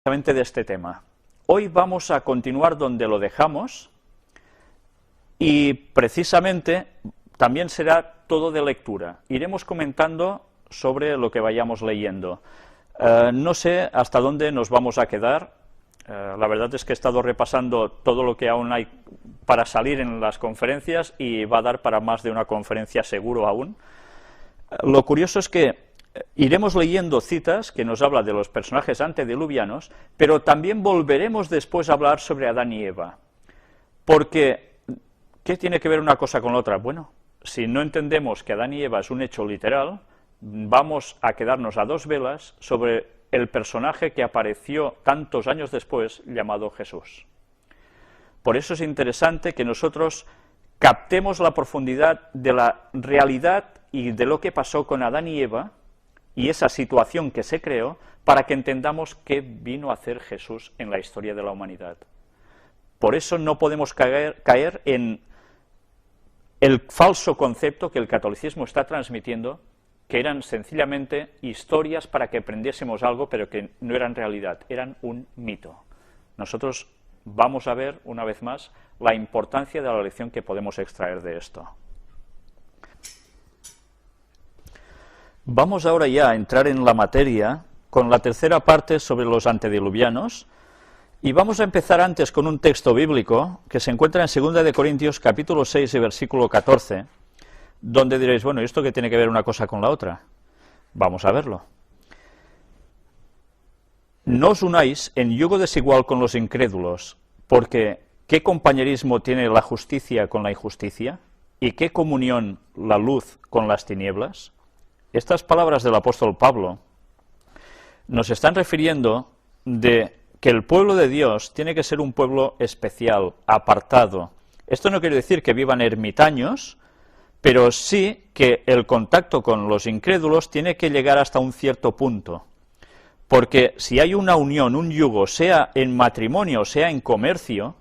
De este tema. Hoy vamos a continuar donde lo dejamos y precisamente también será todo de lectura. Iremos comentando sobre lo que vayamos leyendo. No sé hasta dónde nos vamos a quedar. La verdad es que he estado repasando todo lo que aún hay para salir en las conferencias y va a dar para más de una conferencia seguro aún. Lo curioso es que iremos leyendo citas que nos hablan de los personajes antediluvianos, pero también volveremos después a hablar sobre Adán y Eva. Porque, ¿qué tiene que ver una cosa con la otra? Bueno, si no entendemos que Adán y Eva es un hecho literal, vamos a quedarnos a dos velas sobre el personaje que apareció tantos años después, llamado Jesús. Por eso es interesante que nosotros captemos la profundidad de la realidad y de lo que pasó con Adán y Eva, y esa situación que se creó, para que entendamos qué vino a hacer Jesús en la historia de la humanidad. Por eso no podemos caer en el falso concepto que el catolicismo está transmitiendo, que eran sencillamente historias para que aprendiésemos algo, pero que no eran realidad, eran un mito. Nosotros vamos a ver, una vez más, la importancia de la lección que podemos extraer de esto. Vamos ahora ya a entrar en la materia con la tercera parte sobre los antediluvianos y vamos a empezar antes con un texto bíblico que se encuentra en 2 de Corintios capítulo 6 y versículo 14, donde diréis, bueno, ¿y esto qué tiene que ver una cosa con la otra? Vamos a verlo. No os unáis en yugo desigual con los incrédulos, porque ¿qué compañerismo tiene la justicia con la injusticia? ¿Y qué comunión la luz con las tinieblas? Estas palabras del apóstol Pablo nos están refiriendo de que el pueblo de Dios tiene que ser un pueblo especial, apartado. Esto no quiere decir que vivan ermitaños, pero sí que el contacto con los incrédulos tiene que llegar hasta un cierto punto. Porque si hay una unión, un yugo, sea en matrimonio, sea en comercio,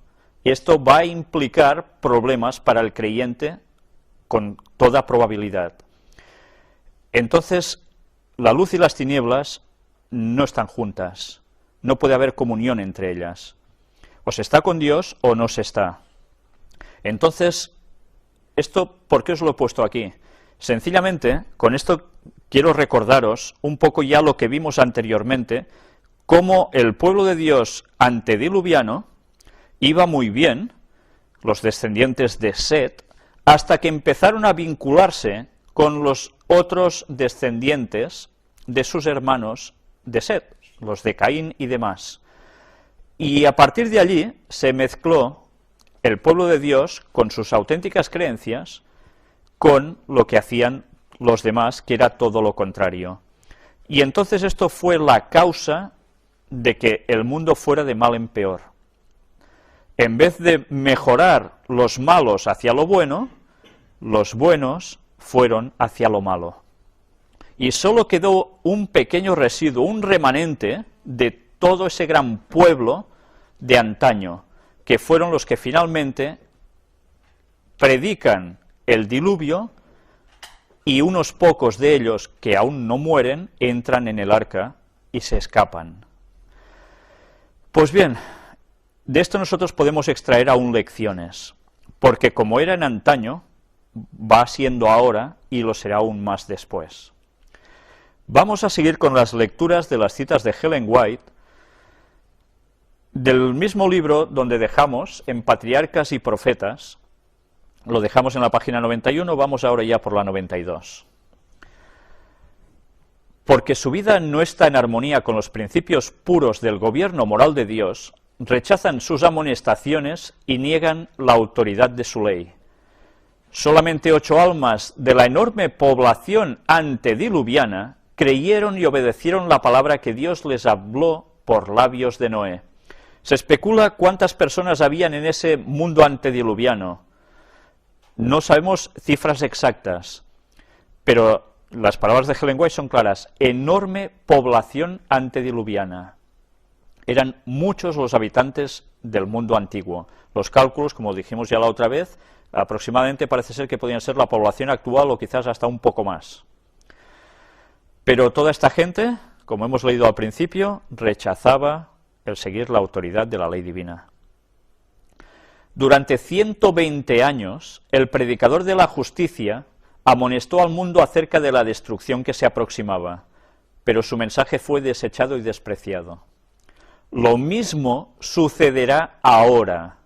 esto va a implicar problemas para el creyente con toda probabilidad. Entonces, la luz y las tinieblas no están juntas, no puede haber comunión entre ellas. O se está con Dios o no se está. Entonces, ¿esto por qué os lo he puesto aquí? Sencillamente, con esto quiero recordaros un poco ya lo que vimos anteriormente, cómo el pueblo de Dios antediluviano iba muy bien, los descendientes de Set, hasta que empezaron a vincularse con los otros descendientes de sus hermanos de Set, los de Caín y demás. Y a partir de allí se mezcló el pueblo de Dios con sus auténticas creencias con lo que hacían los demás, que era todo lo contrario. Y entonces esto fue la causa de que el mundo fuera de mal en peor. En vez de mejorar los malos hacia lo bueno, los buenos fueron hacia lo malo. Y solo quedó un pequeño residuo, un remanente de todo ese gran pueblo de antaño, que fueron los que finalmente predican el diluvio, y unos pocos de ellos que aún no mueren entran en el arca y se escapan. Pues bien, de esto nosotros podemos extraer aún lecciones, porque como era en antaño, va siendo ahora y lo será aún más después. Vamos a seguir con las lecturas de las citas de Ellen White, del mismo libro donde dejamos, en Patriarcas y Profetas, lo dejamos en la página 91, vamos ahora ya por la 92. Porque su vida no está en armonía con los principios puros del gobierno moral de Dios, rechazan sus amonestaciones y niegan la autoridad de su ley. Solamente 8 almas de la enorme población antediluviana creyeron y obedecieron la palabra que Dios les habló por labios de Noé. Se especula cuántas personas habían en ese mundo antediluviano. No sabemos cifras exactas, pero las palabras de Ellen White son claras. Enorme población antediluviana. Eran muchos los habitantes del mundo antiguo. Los cálculos, como dijimos ya la otra vez, aproximadamente parece ser que podían ser la población actual o quizás hasta un poco más. Pero toda esta gente, como hemos leído al principio, rechazaba el seguir la autoridad de la ley divina. Durante 120 años, el predicador de la justicia amonestó al mundo acerca de la destrucción que se aproximaba, pero su mensaje fue desechado y despreciado. Lo mismo sucederá ahora.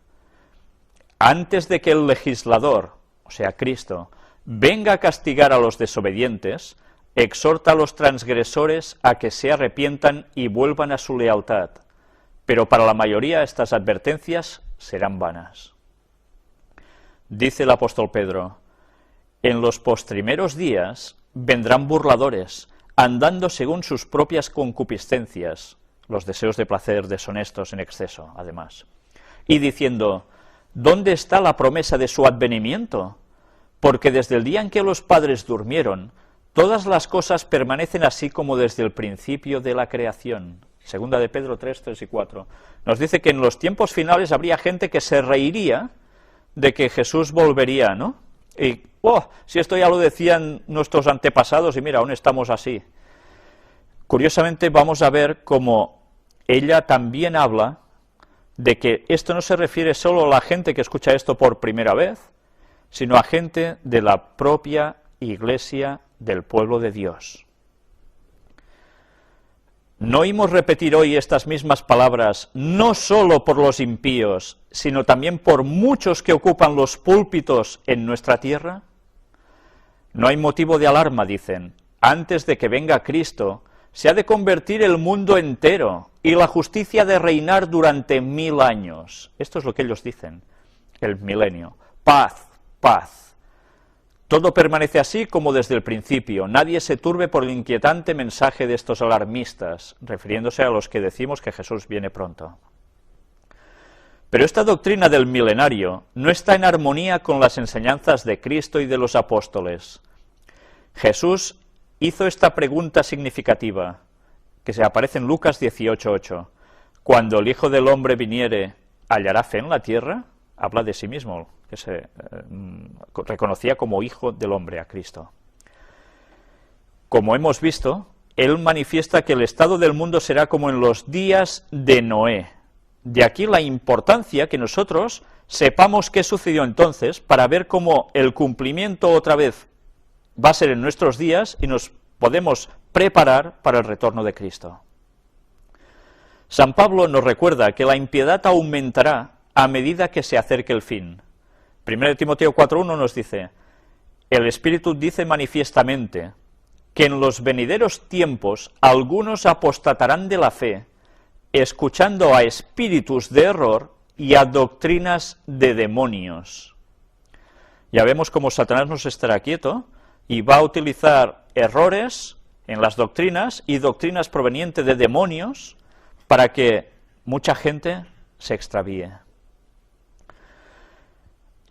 Antes de que el legislador, o sea, Cristo, venga a castigar a los desobedientes, exhorta a los transgresores a que se arrepientan y vuelvan a su lealtad, pero para la mayoría estas advertencias serán vanas. Dice el apóstol Pedro: en los postrimeros días vendrán burladores, andando según sus propias concupiscencias, los deseos de placer deshonestos en exceso, además, y diciendo: ¿dónde está la promesa de su advenimiento? Porque desde el día en que los padres durmieron, todas las cosas permanecen así como desde el principio de la creación. Segunda de Pedro 3, 3 y 4. Nos dice que en los tiempos finales habría gente que se reiría de que Jesús volvería, ¿no? Y, si esto ya lo decían nuestros antepasados y mira, aún estamos así. Curiosamente vamos a ver cómo ella también habla de que esto no se refiere solo a la gente que escucha esto por primera vez, sino a gente de la propia Iglesia del pueblo de Dios. ¿No oímos repetir hoy estas mismas palabras, no solo por los impíos, sino también por muchos que ocupan los púlpitos en nuestra tierra? No hay motivo de alarma, dicen. Antes de que venga Cristo, se ha de convertir el mundo entero y la justicia de reinar durante 1000 años. Esto es lo que ellos dicen, el milenio. Paz, paz. Todo permanece así como desde el principio. Nadie se turbe por el inquietante mensaje de estos alarmistas, refiriéndose a los que decimos que Jesús viene pronto. Pero esta doctrina del milenario no está en armonía con las enseñanzas de Cristo y de los apóstoles. Jesús hizo esta pregunta significativa, que se aparece en Lucas 18:8. Cuando el Hijo del Hombre viniere, ¿hallará fe en la tierra? Habla de sí mismo, que se reconocía como Hijo del Hombre a Cristo. Como hemos visto, él manifiesta que el estado del mundo será como en los días de Noé. De aquí la importancia que nosotros sepamos qué sucedió entonces para ver cómo el cumplimiento otra vez va a ser en nuestros días y nos podemos preparar para el retorno de Cristo. San Pablo nos recuerda que la impiedad aumentará a medida que se acerque el fin. 1 Timoteo 4:1 nos dice: el Espíritu dice manifiestamente que en los venideros tiempos algunos apostatarán de la fe, escuchando a espíritus de error y a doctrinas de demonios. Ya vemos cómo Satanás no estará quieto y va a utilizar errores en las doctrinas y doctrinas provenientes de demonios para que mucha gente se extravíe.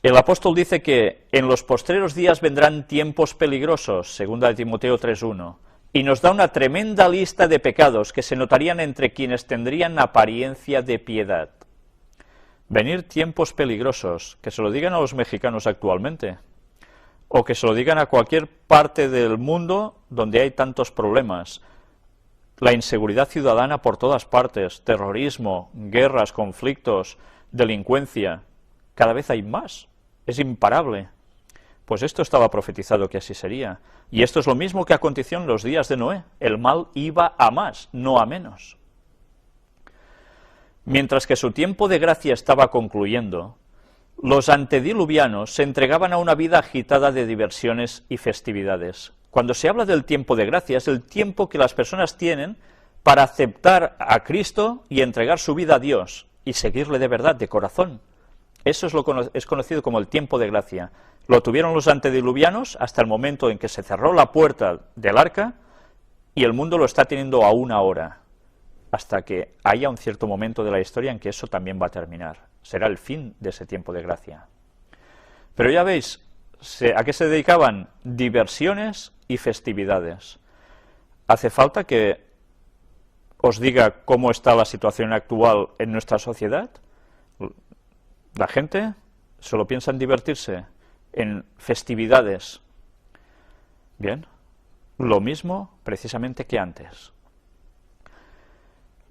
El apóstol dice que en los postreros días vendrán tiempos peligrosos, 2 Timoteo 3:1, y nos da una tremenda lista de pecados que se notarían entre quienes tendrían apariencia de piedad. Venir tiempos peligrosos, que se lo digan a los mexicanos actualmente, o que se lo digan a cualquier parte del mundo donde hay tantos problemas. La inseguridad ciudadana por todas partes, terrorismo, guerras, conflictos, delincuencia, cada vez hay más. Es imparable. Pues esto estaba profetizado que así sería. Y esto es lo mismo que aconteció en los días de Noé. El mal iba a más, no a menos. Mientras que su tiempo de gracia estaba concluyendo, los antediluvianos se entregaban a una vida agitada de diversiones y festividades. Cuando se habla del tiempo de gracia, es el tiempo que las personas tienen para aceptar a Cristo y entregar su vida a Dios y seguirle de verdad, de corazón. Eso es conocido como el tiempo de gracia. Lo tuvieron los antediluvianos hasta el momento en que se cerró la puerta del arca y el mundo lo está teniendo aún ahora, hasta que haya un cierto momento de la historia en que eso también va a terminar. Será el fin de ese tiempo de gracia. Pero ya veis, ¿a qué se dedicaban? Diversiones y festividades. ¿Hace falta que os diga cómo está la situación actual en nuestra sociedad? La gente solo piensa en divertirse, en festividades. Bien, lo mismo precisamente que antes.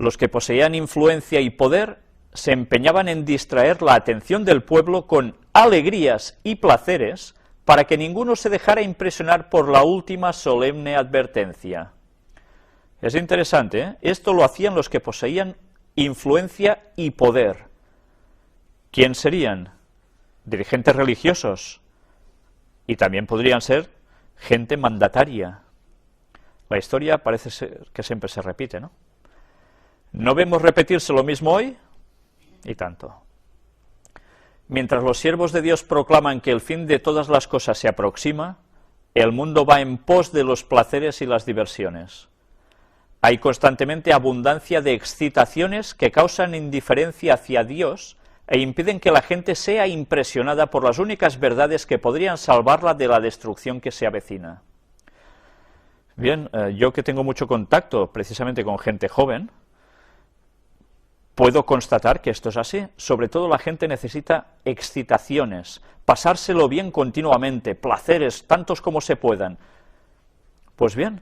Los que poseían influencia y poder se empeñaban en distraer la atención del pueblo con alegrías y placeres para que ninguno se dejara impresionar por la última solemne advertencia. Es interesante, ¿eh? Esto lo hacían los que poseían influencia y poder. ¿Quién serían? Dirigentes religiosos. Y también podrían ser gente mandataria. La historia parece ser que siempre se repite, ¿no? ¿No vemos repetirse lo mismo hoy? Y tanto. Mientras los siervos de Dios proclaman que el fin de todas las cosas se aproxima, el mundo va en pos de los placeres y las diversiones. Hay constantemente abundancia de excitaciones que causan indiferencia hacia Dios e impiden que la gente sea impresionada por las únicas verdades que podrían salvarla de la destrucción que se avecina. Bien, yo que tengo mucho contacto precisamente con gente joven, puedo constatar que esto es así. Sobre todo la gente necesita excitaciones, pasárselo bien continuamente, placeres, tantos como se puedan. Pues bien,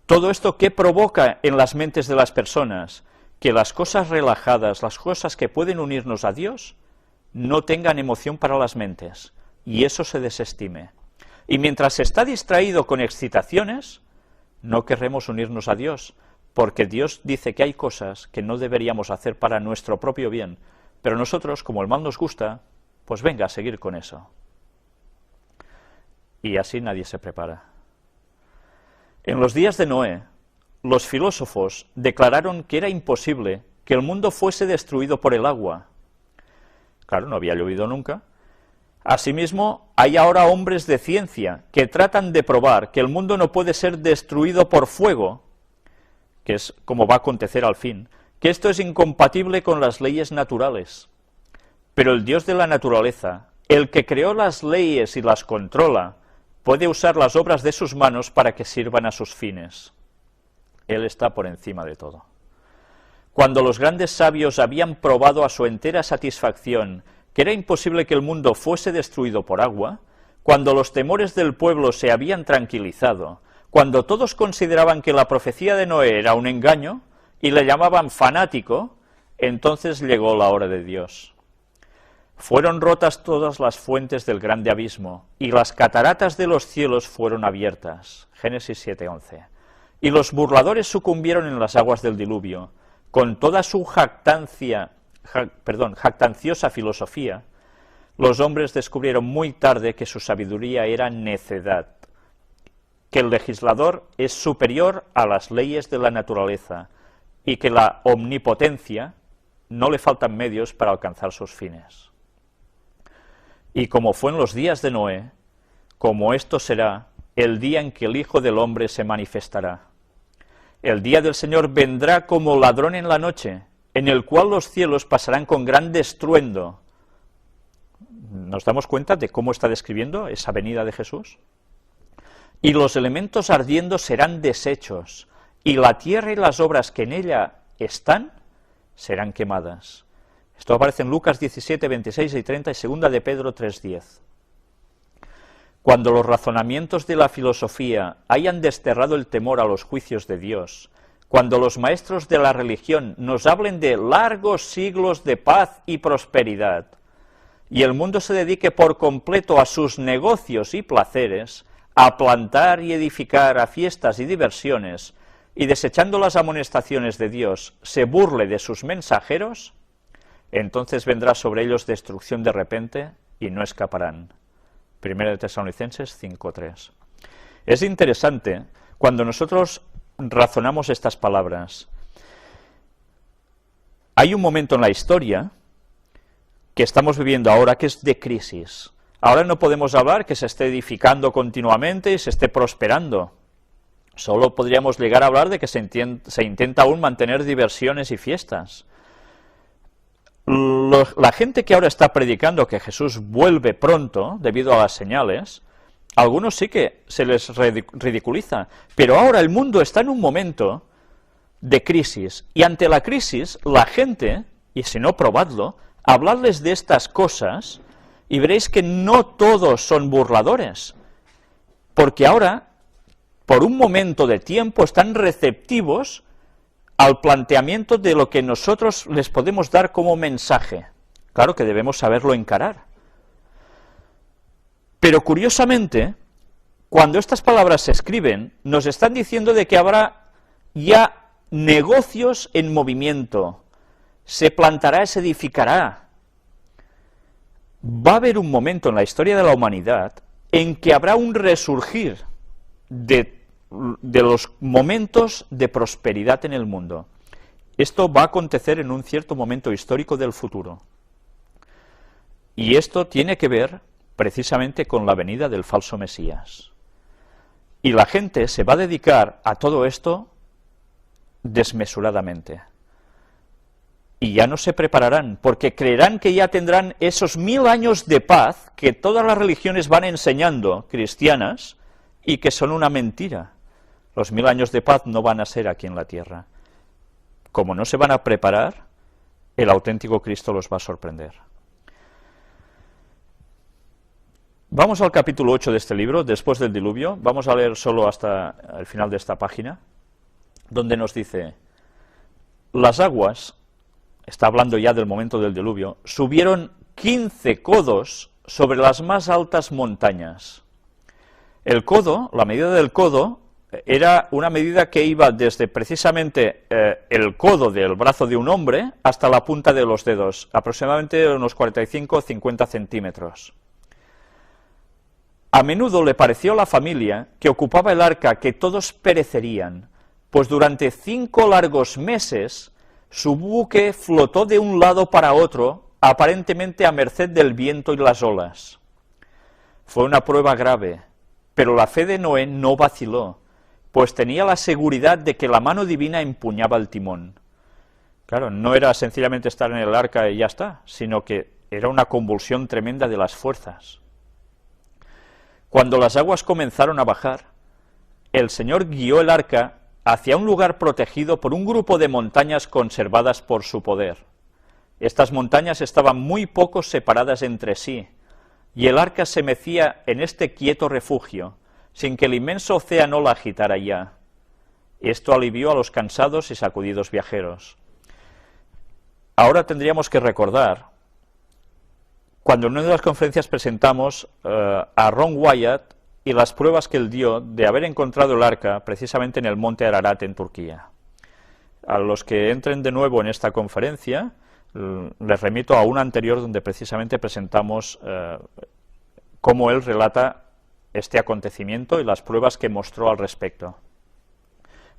todo esto, ¿qué provoca en las mentes de las personas? Que las cosas relajadas, las cosas que pueden unirnos a Dios, no tengan emoción para las mentes, y eso se desestime. Y mientras se está distraído con excitaciones, no querremos unirnos a Dios, porque Dios dice que hay cosas que no deberíamos hacer para nuestro propio bien, pero nosotros, como el mal nos gusta, pues venga a seguir con eso. Y así nadie se prepara. En los días de Noé, los filósofos declararon que era imposible que el mundo fuese destruido por el agua. Claro, no había llovido nunca. Asimismo, hay ahora hombres de ciencia que tratan de probar que el mundo no puede ser destruido por fuego, que es como va a acontecer al fin, que esto es incompatible con las leyes naturales. Pero el Dios de la naturaleza, el que creó las leyes y las controla, puede usar las obras de sus manos para que sirvan a sus fines. Él está por encima de todo. Cuando los grandes sabios habían probado a su entera satisfacción que era imposible que el mundo fuese destruido por agua, cuando los temores del pueblo se habían tranquilizado, cuando todos consideraban que la profecía de Noé era un engaño y le llamaban fanático, entonces llegó la hora de Dios. Fueron rotas todas las fuentes del grande abismo, y las cataratas de los cielos fueron abiertas. Génesis 7:11. Y los burladores sucumbieron en las aguas del diluvio. Con toda su jactanciosa filosofía, los hombres descubrieron muy tarde que su sabiduría era necedad, que el legislador es superior a las leyes de la naturaleza, y que la omnipotencia no le faltan medios para alcanzar sus fines. Y como fue en los días de Noé, como esto será el día en que el Hijo del Hombre se manifestará. El día del Señor vendrá como ladrón en la noche, en el cual los cielos pasarán con gran estruendo. ¿Nos damos cuenta de cómo está describiendo esa venida de Jesús? Y los elementos ardiendo serán deshechos, y la tierra y las obras que en ella están serán quemadas. Esto aparece en Lucas 17, 26 y 30 y 2 de Pedro 3:10. Cuando los razonamientos de la filosofía hayan desterrado el temor a los juicios de Dios, cuando los maestros de la religión nos hablen de largos siglos de paz y prosperidad, y el mundo se dedique por completo a sus negocios y placeres, a plantar y edificar, a fiestas y diversiones, y desechando las amonestaciones de Dios, se burle de sus mensajeros, entonces vendrá sobre ellos destrucción de repente y no escaparán. 1 Tesalonicenses 5:3. Es interesante cuando nosotros razonamos estas palabras. Hay un momento en la historia que estamos viviendo ahora que es de crisis. Ahora no podemos hablar que se esté edificando continuamente y se esté prosperando. Solo podríamos llegar a hablar de que se intenta aún mantener diversiones y fiestas. La gente que ahora está predicando que Jesús vuelve pronto, debido a las señales, algunos sí que se les ridiculiza, pero ahora el mundo está en un momento de crisis, y ante la crisis, la gente, y si no, probadlo, hablarles de estas cosas, y veréis que no todos son burladores, porque ahora, por un momento de tiempo, están receptivos al planteamiento de lo que nosotros les podemos dar como mensaje. Claro que debemos saberlo encarar. Pero curiosamente, cuando estas palabras se escriben, nos están diciendo de que habrá ya negocios en movimiento, se plantará, se edificará. Va a haber un momento en la historia de la humanidad en que habrá un resurgir de los momentos de prosperidad en el mundo. Esto va a acontecer en un cierto momento histórico del futuro. Y esto tiene que ver precisamente con la venida del falso Mesías. Y la gente se va a dedicar a todo esto desmesuradamente. Y ya no se prepararán, porque creerán que ya tendrán esos 1000 años de paz que todas las religiones van enseñando, cristianas, y que son una mentira. Los 1000 años de paz no van a ser aquí en la tierra. Como no se van a preparar, el auténtico Cristo los va a sorprender. Vamos al capítulo 8 de este libro, después del diluvio. Vamos a leer solo hasta el final de esta página, donde nos dice: las aguas, está hablando ya del momento del diluvio, subieron 15 codos sobre las más altas montañas. El codo, la medida del codo, era una medida que iba desde precisamente el codo del brazo de un hombre hasta la punta de los dedos, aproximadamente unos 45 o 50 centímetros. A menudo le pareció a la familia que ocupaba el arca que todos perecerían, pues durante 5 largos meses su buque flotó de un lado para otro, aparentemente a merced del viento y las olas. Fue una prueba grave, pero la fe de Noé no vaciló, pues tenía la seguridad de que la mano divina empuñaba el timón. Claro, no era sencillamente estar en el arca y ya está, sino que era una convulsión tremenda de las fuerzas. Cuando las aguas comenzaron a bajar, el Señor guió el arca hacia un lugar protegido por un grupo de montañas conservadas por su poder. Estas montañas estaban muy poco separadas entre sí, y el arca se mecía en este quieto refugio, sin que el inmenso océano la agitara ya. Esto alivió a los cansados y sacudidos viajeros. Ahora tendríamos que recordar, cuando en una de las conferencias presentamos a Ron Wyatt y las pruebas que él dio de haber encontrado el arca precisamente en el monte Ararat en Turquía. A los que entren de nuevo en esta conferencia, les remito a una anterior donde precisamente presentamos cómo él relata este acontecimiento y las pruebas que mostró al respecto.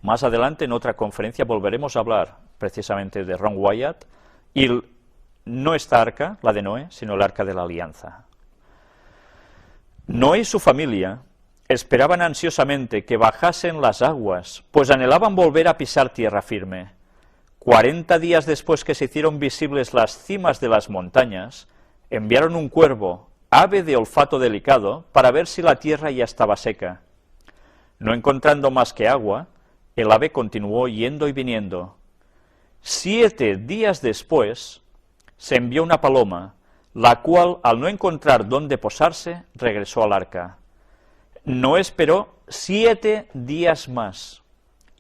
Más adelante, en otra conferencia, volveremos a hablar precisamente de Ron Wyatt y no esta arca, la de Noé, sino el arca de la alianza. Noé y su familia esperaban ansiosamente que bajasen las aguas, pues anhelaban volver a pisar tierra firme. 40 días después que se hicieron visibles las cimas de las montañas, enviaron un cuervo, ave de olfato delicado, para ver si la tierra ya estaba seca. No encontrando más que agua, el ave continuó yendo y viniendo. 7 días después, se envió una paloma, la cual, al no encontrar dónde posarse, regresó al arca. Noé esperó 7 días más,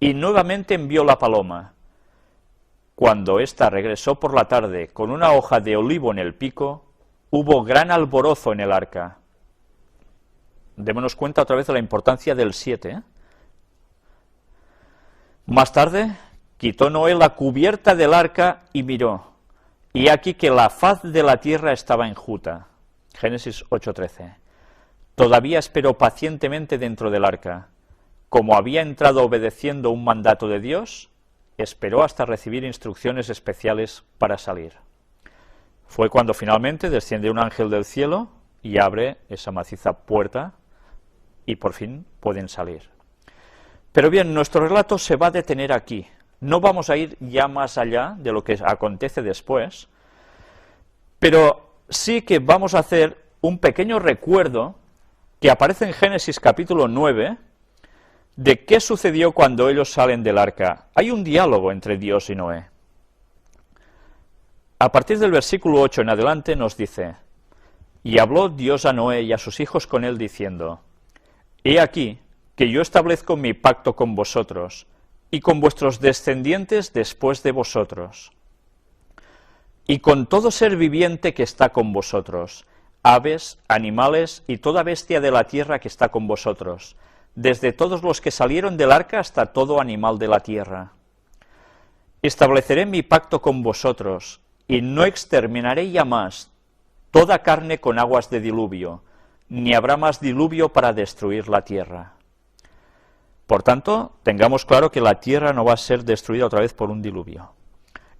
y nuevamente envió la paloma. Cuando ésta regresó por la tarde con una hoja de olivo en el pico, hubo gran alborozo en el arca. Démonos cuenta otra vez de la importancia del 7. Más tarde, quitó Noé la cubierta del arca y miró. Y aquí que la faz de la tierra estaba enjuta. Génesis 8:13. Todavía esperó pacientemente dentro del arca. Como había entrado obedeciendo un mandato de Dios, esperó hasta recibir instrucciones especiales para salir. Fue cuando finalmente desciende un ángel del cielo y abre esa maciza puerta y por fin pueden salir. Pero bien, nuestro relato se va a detener aquí. No vamos a ir ya más allá de lo que acontece después, pero sí que vamos a hacer un pequeño recuerdo que aparece en Génesis capítulo 9, de qué sucedió cuando ellos salen del arca. Hay un diálogo entre Dios y Noé. A partir del versículo 8 en adelante nos dice: y habló Dios a Noé y a sus hijos con él diciendo: he aquí que yo establezco mi pacto con vosotros, y con vuestros descendientes después de vosotros, y con todo ser viviente que está con vosotros, aves, animales y toda bestia de la tierra que está con vosotros, desde todos los que salieron del arca hasta todo animal de la tierra. Estableceré mi pacto con vosotros, y no exterminaré ya más toda carne con aguas de diluvio, ni habrá más diluvio para destruir la tierra. Por tanto, tengamos claro que la tierra no va a ser destruida otra vez por un diluvio.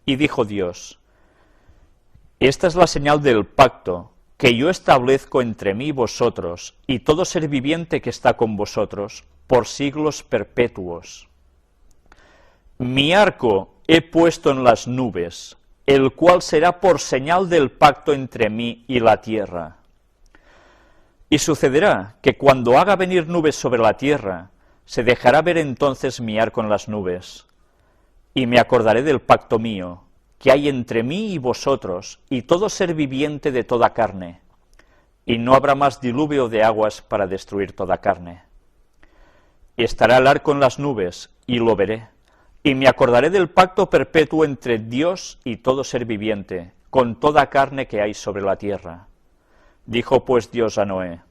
Y dijo Dios: esta es la señal del pacto que yo establezco entre mí y vosotros, y todo ser viviente que está con vosotros, por siglos perpetuos. Mi arco he puesto en las nubes, el cual será por señal del pacto entre mí y la tierra. Y sucederá que cuando haga venir nubes sobre la tierra, se dejará ver entonces mi arco en las nubes, y me acordaré del pacto mío, que hay entre mí y vosotros, y todo ser viviente de toda carne, y no habrá más diluvio de aguas para destruir toda carne. Y estará el arco en las nubes, y lo veré, y me acordaré del pacto perpetuo entre Dios y todo ser viviente, con toda carne que hay sobre la tierra. Dijo pues Dios a Noé: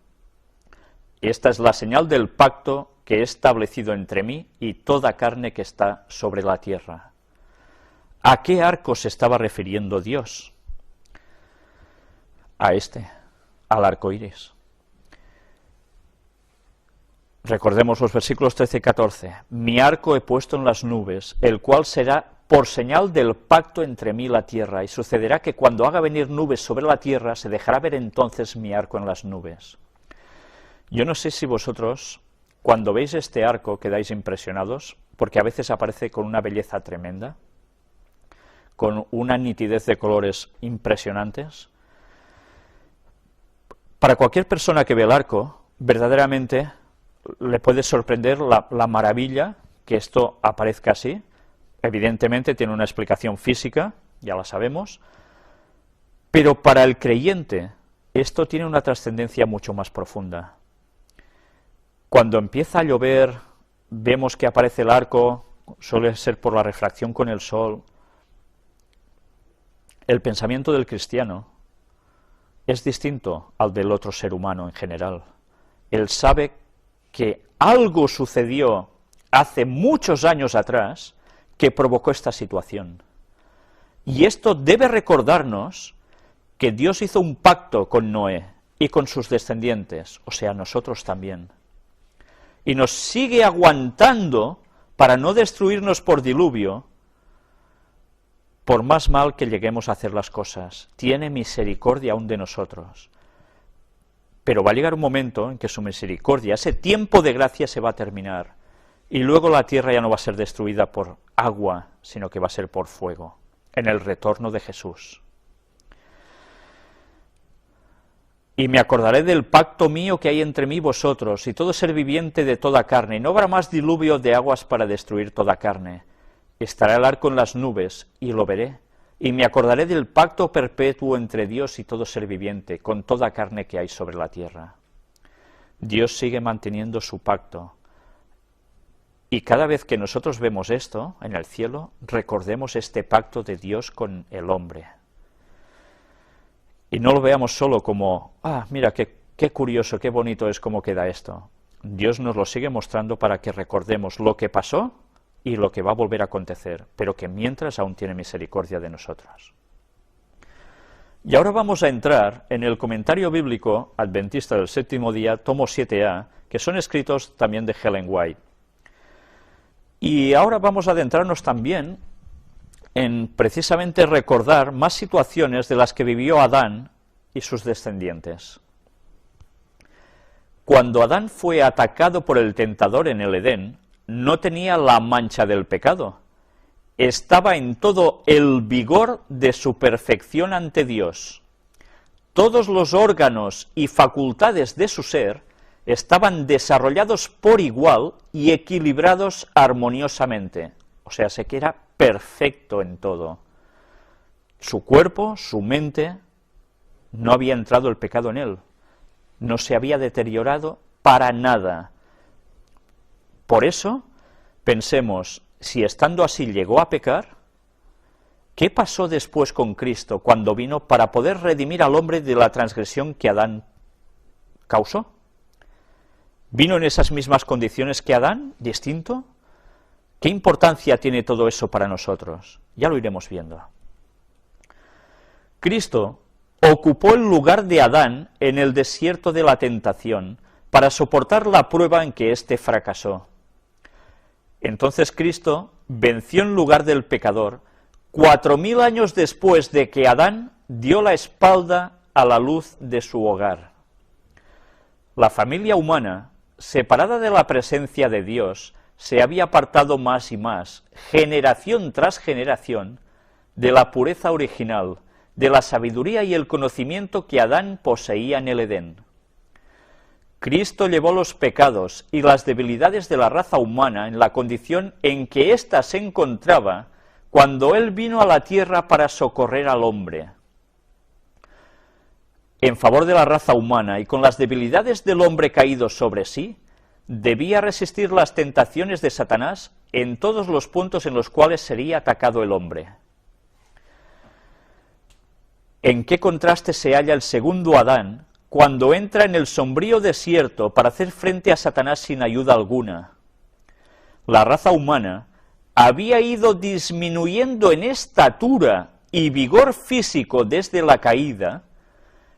esta es la señal del pacto que he establecido entre mí y toda carne que está sobre la tierra. ¿A qué arco se estaba refiriendo Dios? Al arco iris. Recordemos los versículos 13 y 14. Mi arco he puesto en las nubes, el cual será por señal del pacto entre mí y la tierra, y sucederá que cuando haga venir nubes sobre la tierra, se dejará ver entonces mi arco en las nubes. Yo no sé si vosotros, cuando veis este arco, quedáis impresionados, porque a veces aparece con una belleza tremenda, con una nitidez de colores impresionantes. Para cualquier persona que ve el arco, verdaderamente le puede sorprender la maravilla que esto aparezca así. Evidentemente tiene una explicación física, ya la sabemos, pero para el creyente esto tiene una trascendencia mucho más profunda. Cuando empieza a llover, vemos que aparece el arco, suele ser por la refracción con el sol. El pensamiento del cristiano es distinto al del otro ser humano en general. Él sabe que algo sucedió hace muchos años atrás que provocó esta situación. Y esto debe recordarnos que Dios hizo un pacto con Noé y con sus descendientes, o sea, nosotros también. Y nos sigue aguantando para no destruirnos por diluvio, por más mal que lleguemos a hacer las cosas. Tiene misericordia aún de nosotros. Pero va a llegar un momento en que su misericordia, ese tiempo de gracia se va a terminar, y luego la tierra ya no va a ser destruida por agua, sino que va a ser por fuego, en el retorno de Jesús. Y me acordaré del pacto mío que hay entre mí y vosotros, y todo ser viviente de toda carne, y no habrá más diluvio de aguas para destruir toda carne. Estará el arco en las nubes, y lo veré, y me acordaré del pacto perpetuo entre Dios y todo ser viviente, con toda carne que hay sobre la tierra. Dios sigue manteniendo su pacto, y cada vez que nosotros vemos esto en el cielo, recordemos este pacto de Dios con el hombre. Y no lo veamos solo como, mira, qué curioso, qué bonito es cómo queda esto. Dios nos lo sigue mostrando para que recordemos lo que pasó y lo que va a volver a acontecer, pero que mientras aún tiene misericordia de nosotros. Y ahora vamos a entrar en el comentario bíblico adventista del séptimo día, tomo 7a, que son escritos también de Ellen White. Y ahora vamos a adentrarnos también en precisamente recordar más situaciones de las que vivió Adán y sus descendientes. Cuando Adán fue atacado por el tentador en el Edén, no tenía la mancha del pecado. Estaba en todo el vigor de su perfección ante Dios. Todos los órganos y facultades de su ser estaban desarrollados por igual y equilibrados armoniosamente. O sea, sé que era perfecto en todo. Su cuerpo, su mente, no había entrado el pecado en él. No se había deteriorado para nada. Por eso, pensemos, si estando así llegó a pecar, ¿qué pasó después con Cristo cuando vino para poder redimir al hombre de la transgresión que Adán causó? ¿Vino en esas mismas condiciones que Adán, distinto? ¿Qué importancia tiene todo eso para nosotros? Ya lo iremos viendo. Cristo ocupó el lugar de Adán en el desierto de la tentación para soportar la prueba en que éste fracasó. Entonces Cristo venció en lugar del pecador 4000 años después de que Adán dio la espalda a la luz de su hogar. La familia humana, separada de la presencia de Dios, se había apartado más y más, generación tras generación, de la pureza original, de la sabiduría y el conocimiento que Adán poseía en el Edén. Cristo llevó los pecados y las debilidades de la raza humana en la condición en que ésta se encontraba cuando Él vino a la tierra para socorrer al hombre. En favor de la raza humana y con las debilidades del hombre caído sobre sí, debía resistir las tentaciones de Satanás en todos los puntos en los cuales sería atacado el hombre. ¿En qué contraste se halla el segundo Adán cuando entra en el sombrío desierto para hacer frente a Satanás sin ayuda alguna? La raza humana había ido disminuyendo en estatura y vigor físico desde la caída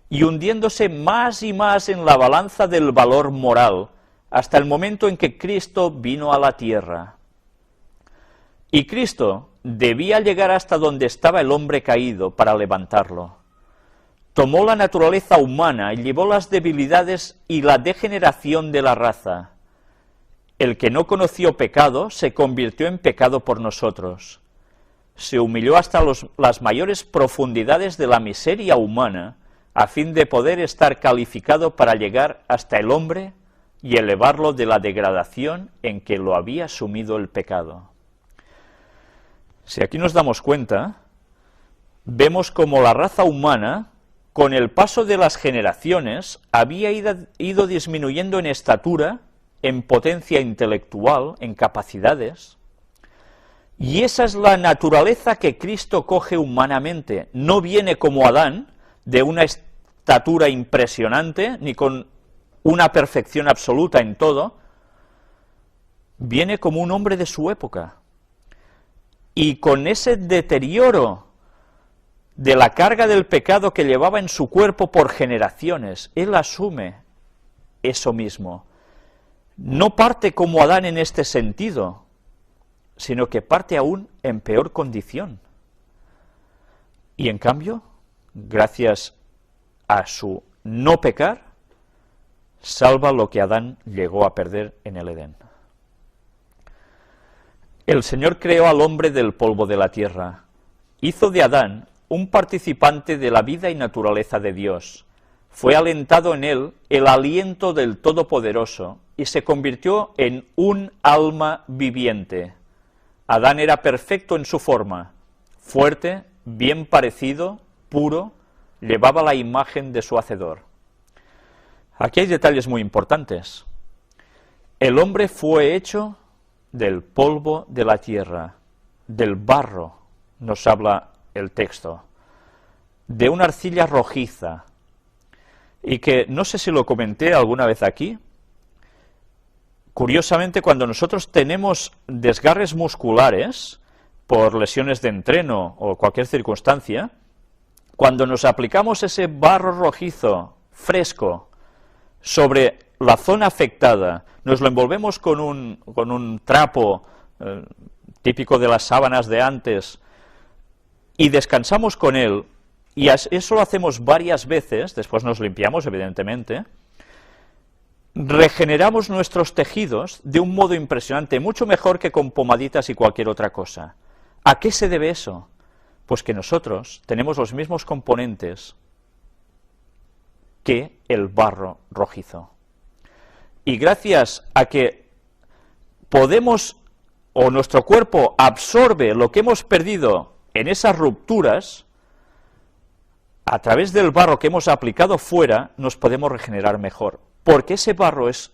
y hundiéndose más y más en la balanza del valor moral hasta el momento en que Cristo vino a la tierra. Y Cristo debía llegar hasta donde estaba el hombre caído para levantarlo. Tomó la naturaleza humana y llevó las debilidades y la degeneración de la raza. El que no conoció pecado se convirtió en pecado por nosotros. Se humilló hasta las mayores profundidades de la miseria humana a fin de poder estar calificado para llegar hasta el hombre y elevarlo de la degradación en que lo había sumido el pecado. Si aquí nos damos cuenta, vemos como la raza humana, con el paso de las generaciones, había ido disminuyendo en estatura, en potencia intelectual, en capacidades, y esa es la naturaleza que Cristo coge humanamente. No viene como Adán, de una estatura impresionante, ni con una perfección absoluta en todo, viene como un hombre de su época, y con ese deterioro de la carga del pecado que llevaba en su cuerpo por generaciones, él asume eso mismo. No parte como Adán en este sentido, sino que parte aún en peor condición. Y en cambio, gracias a su no pecar, salva lo que Adán llegó a perder en el Edén. El Señor creó al hombre del polvo de la tierra, hizo de Adán un participante de la vida y naturaleza de Dios. Fue alentado en él el aliento del Todopoderoso y se convirtió en un alma viviente. Adán era perfecto en su forma, fuerte, bien parecido, puro, llevaba la imagen de su Hacedor. Aquí hay detalles muy importantes. El hombre fue hecho del polvo de la tierra, del barro, nos habla el texto, de una arcilla rojiza, y que no sé si lo comenté alguna vez aquí. Curiosamente, cuando nosotros tenemos desgarres musculares por lesiones de entreno o cualquier circunstancia, cuando nos aplicamos ese barro rojizo fresco sobre la zona afectada, nos lo envolvemos con un trapo típico de las sábanas de antes y descansamos con él, y eso lo hacemos varias veces, después nos limpiamos evidentemente, regeneramos nuestros tejidos de un modo impresionante, mucho mejor que con pomaditas y cualquier otra cosa. ¿A qué se debe eso? Pues que nosotros tenemos los mismos componentes que el barro rojizo. Y gracias a que podemos, o nuestro cuerpo absorbe lo que hemos perdido en esas rupturas, a través del barro que hemos aplicado fuera, nos podemos regenerar mejor, porque ese barro es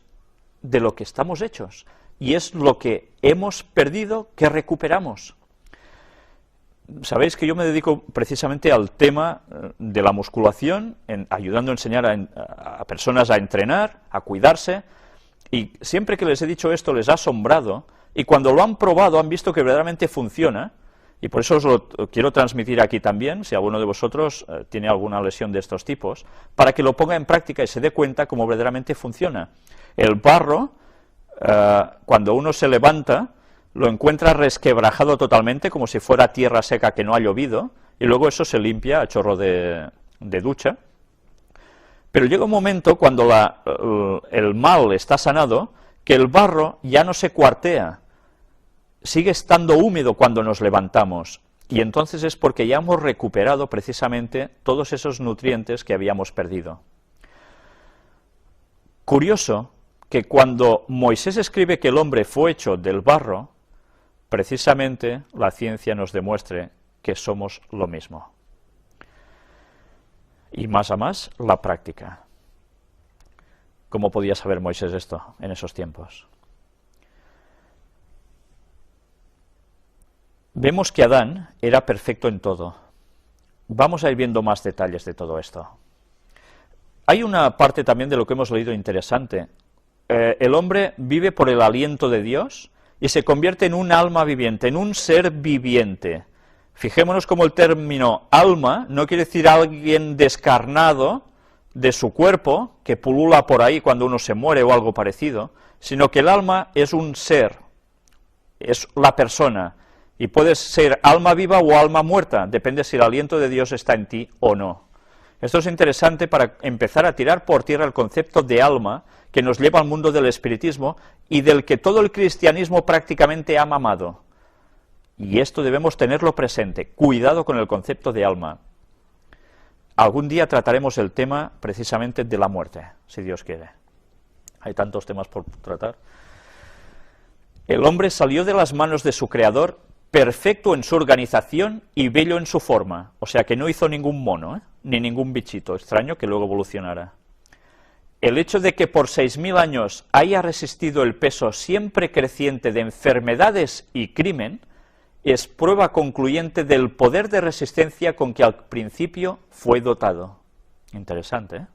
de lo que estamos hechos, y es lo que hemos perdido que recuperamos. Sabéis que yo me dedico precisamente al tema de la musculación, ayudando a enseñar a personas a entrenar, a cuidarse, y siempre que les he dicho esto les ha asombrado, y cuando lo han probado han visto que verdaderamente funciona, y por eso os lo quiero transmitir aquí también, si alguno de vosotros tiene alguna lesión de estos tipos, para que lo ponga en práctica y se dé cuenta cómo verdaderamente funciona. El barro, cuando uno se levanta, lo encuentra resquebrajado totalmente, como si fuera tierra seca que no ha llovido, y luego eso se limpia a chorro de ducha. Pero llega un momento cuando el mal está sanado, que el barro ya no se cuartea, sigue estando húmedo cuando nos levantamos, y entonces es porque ya hemos recuperado precisamente todos esos nutrientes que habíamos perdido. Curioso que cuando Moisés escribe que el hombre fue hecho del barro, precisamente la ciencia nos demuestre que somos lo mismo. Y más a más, la práctica. ¿Cómo podía saber Moisés esto en esos tiempos? Vemos que Adán era perfecto en todo. Vamos a ir viendo más detalles de todo esto. Hay una parte también de lo que hemos leído interesante. El hombre vive por el aliento de Dios y se convierte en un alma viviente, en un ser viviente. Fijémonos cómo el término alma no quiere decir alguien descarnado de su cuerpo, que pulula por ahí cuando uno se muere o algo parecido, sino que el alma es un ser, es la persona, y puedes ser alma viva o alma muerta, depende si el aliento de Dios está en ti o no. Esto es interesante para empezar a tirar por tierra el concepto de alma que nos lleva al mundo del espiritismo y del que todo el cristianismo prácticamente ha mamado. Y esto debemos tenerlo presente, cuidado con el concepto de alma. Algún día trataremos el tema precisamente de la muerte, si Dios quiere. Hay tantos temas por tratar. El hombre salió de las manos de su Creador perfecto en su organización y bello en su forma, o sea que no hizo ningún mono, ni ningún bichito extraño que luego evolucionara. El hecho de que por 6.000 años haya resistido el peso siempre creciente de enfermedades y crimen es prueba concluyente del poder de resistencia con que al principio fue dotado. Interesante, ¿eh?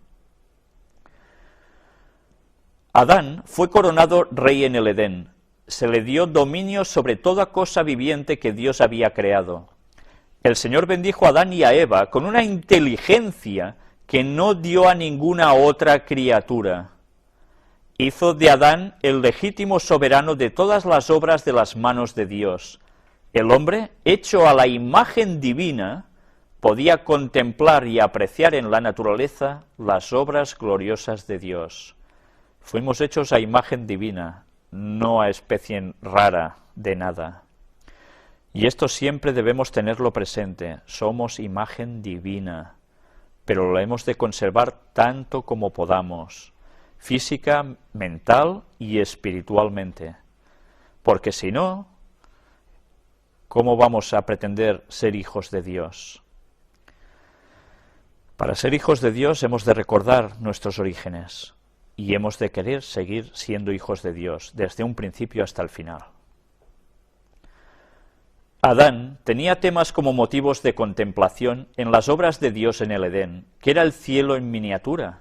Adán fue coronado rey en el Edén. Se le dio dominio sobre toda cosa viviente que Dios había creado. El Señor bendijo a Adán y a Eva con una inteligencia que no dio a ninguna otra criatura. Hizo de Adán el legítimo soberano de todas las obras de las manos de Dios. El hombre, hecho a la imagen divina, podía contemplar y apreciar en la naturaleza las obras gloriosas de Dios. Fuimos hechos a imagen divina, no a especie rara de nada. Y esto siempre debemos tenerlo presente, somos imagen divina, pero lo hemos de conservar tanto como podamos, física, mental y espiritualmente, porque si no, ¿cómo vamos a pretender ser hijos de Dios? Para ser hijos de Dios hemos de recordar nuestros orígenes, y hemos de querer seguir siendo hijos de Dios, desde un principio hasta el final. Adán tenía temas como motivos de contemplación en las obras de Dios en el Edén, que era el cielo en miniatura.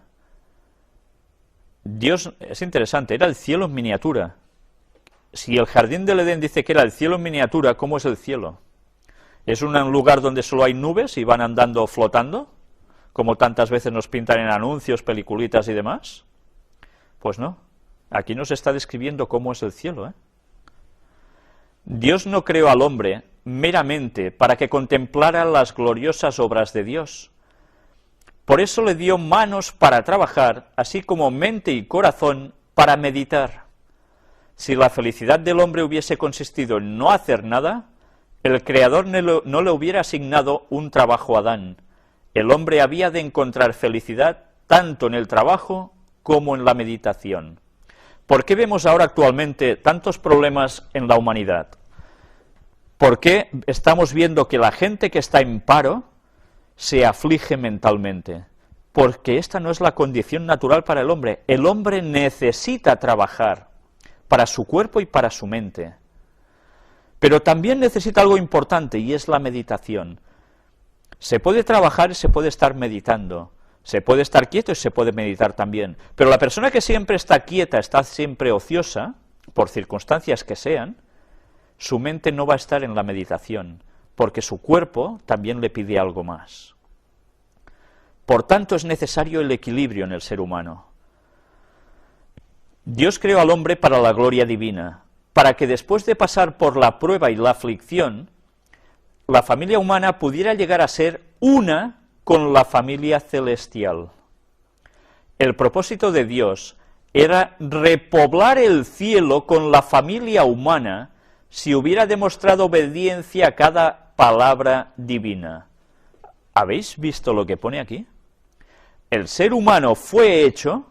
Dios, es interesante, era el cielo en miniatura. Si el jardín del Edén dice que era el cielo en miniatura, ¿cómo es el cielo? ¿Es un lugar donde solo hay nubes y van andando flotando, como tantas veces nos pintan en anuncios, peliculitas y demás? Pues no, aquí nos está describiendo cómo es el cielo, ¿eh? Dios no creó al hombre meramente para que contemplara las gloriosas obras de Dios. Por eso le dio manos para trabajar, así como mente y corazón para meditar. Si la felicidad del hombre hubiese consistido en no hacer nada, el Creador no le hubiera asignado un trabajo a Adán. El hombre había de encontrar felicidad tanto en el trabajo como en la meditación. ¿Por qué vemos ahora actualmente tantos problemas en la humanidad? ¿Por qué estamos viendo que la gente que está en paro se aflige mentalmente? Porque esta no es la condición natural para el hombre. El hombre necesita trabajar. para su cuerpo y para su mente. Pero también necesita algo importante, y es la meditación. Se puede trabajar y se puede estar meditando, se puede estar quieto y se puede meditar también, pero la persona que siempre está quieta, está siempre ociosa, por circunstancias que sean, su mente no va a estar en la meditación, porque su cuerpo también le pide algo más. Por tanto, es necesario el equilibrio en el ser humano. Dios creó al hombre para la gloria divina, para que después de pasar por la prueba y la aflicción, la familia humana pudiera llegar a ser una con la familia celestial. El propósito de Dios era repoblar el cielo con la familia humana si hubiera demostrado obediencia a cada palabra divina. ¿Habéis visto lo que pone aquí? El ser humano fue hecho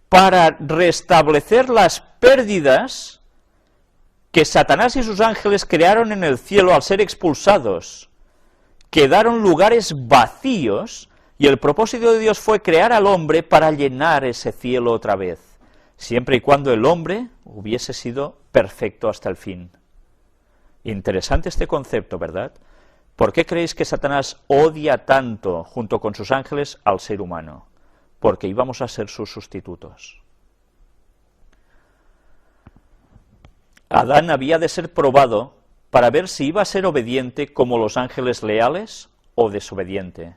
para restablecer las pérdidas que Satanás y sus ángeles crearon en el cielo al ser expulsados. Quedaron lugares vacíos y el propósito de Dios fue crear al hombre para llenar ese cielo otra vez, siempre y cuando el hombre hubiese sido perfecto hasta el fin. Interesante este concepto, ¿verdad? ¿Por qué creéis que Satanás odia tanto, junto con sus ángeles, al ser humano? Porque íbamos a ser sus sustitutos. Adán había de ser probado para ver si iba a ser obediente como los ángeles leales o desobediente.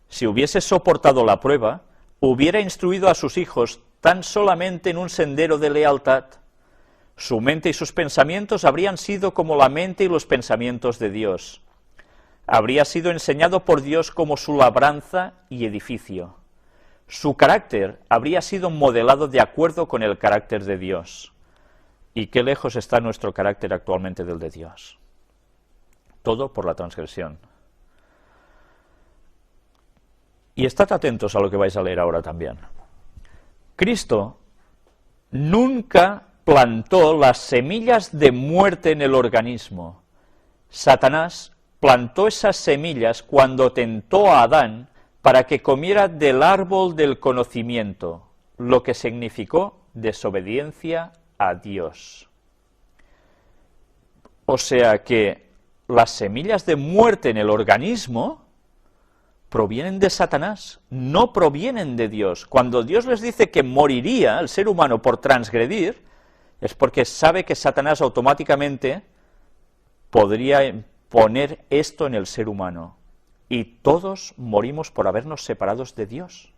Si hubiese soportado la prueba, hubiera instruido a sus hijos tan solamente en un sendero de lealtad. Su mente y sus pensamientos habrían sido como la mente y los pensamientos de Dios. Habría sido enseñado por Dios como su labranza y edificio. Su carácter habría sido modelado de acuerdo con el carácter de Dios. ¿Y qué lejos está nuestro carácter actualmente del de Dios? Todo por la transgresión. Y estad atentos a lo que vais a leer ahora también. Cristo nunca plantó las semillas de muerte en el organismo. Satanás plantó esas semillas cuando tentó a Adán para que comiera del árbol del conocimiento, lo que significó desobediencia a Dios. O sea que las semillas de muerte en el organismo provienen de Satanás, no provienen de Dios. Cuando Dios les dice que moriría el ser humano por transgredir, es porque sabe que Satanás automáticamente podría poner esto en el ser humano. Y todos morimos por habernos separados de Dios.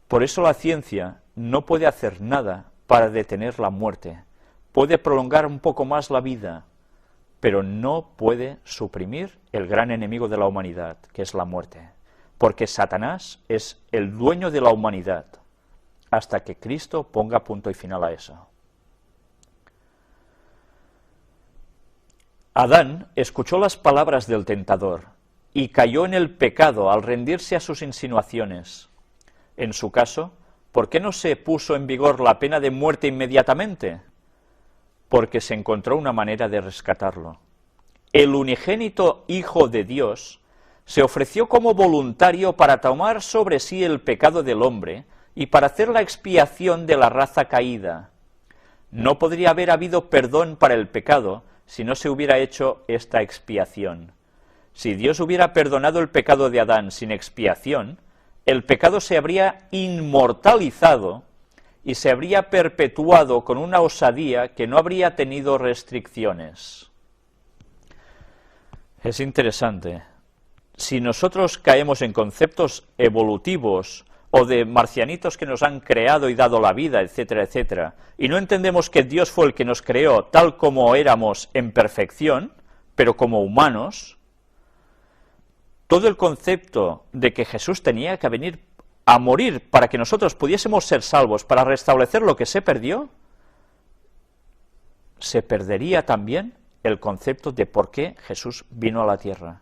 Por eso la ciencia no puede hacer nada para detener la muerte. Puede prolongar un poco más la vida, pero no puede suprimir el gran enemigo de la humanidad, que es la muerte. Porque Satanás es el dueño de la humanidad, hasta que Cristo ponga punto y final a eso. Adán escuchó las palabras del tentador y cayó en el pecado al rendirse a sus insinuaciones. En su caso, ¿por qué no se puso en vigor la pena de muerte inmediatamente? Porque se encontró una manera de rescatarlo. El unigénito Hijo de Dios se ofreció como voluntario para tomar sobre sí el pecado del hombre y para hacer la expiación de la raza caída. No podría haber habido perdón para el pecado si no se hubiera hecho esta expiación. Si Dios hubiera perdonado el pecado de Adán sin expiación, el pecado se habría inmortalizado y se habría perpetuado con una osadía que no habría tenido restricciones. Es interesante. Si nosotros caemos en conceptos evolutivos o de marcianitos que nos han creado y dado la vida, etcétera, etcétera, y no entendemos que Dios fue el que nos creó tal como éramos en perfección, pero como humanos, todo el concepto de que Jesús tenía que venir a morir para que nosotros pudiésemos ser salvos, para restablecer lo que se perdió, se perdería también el concepto de por qué Jesús vino a la tierra.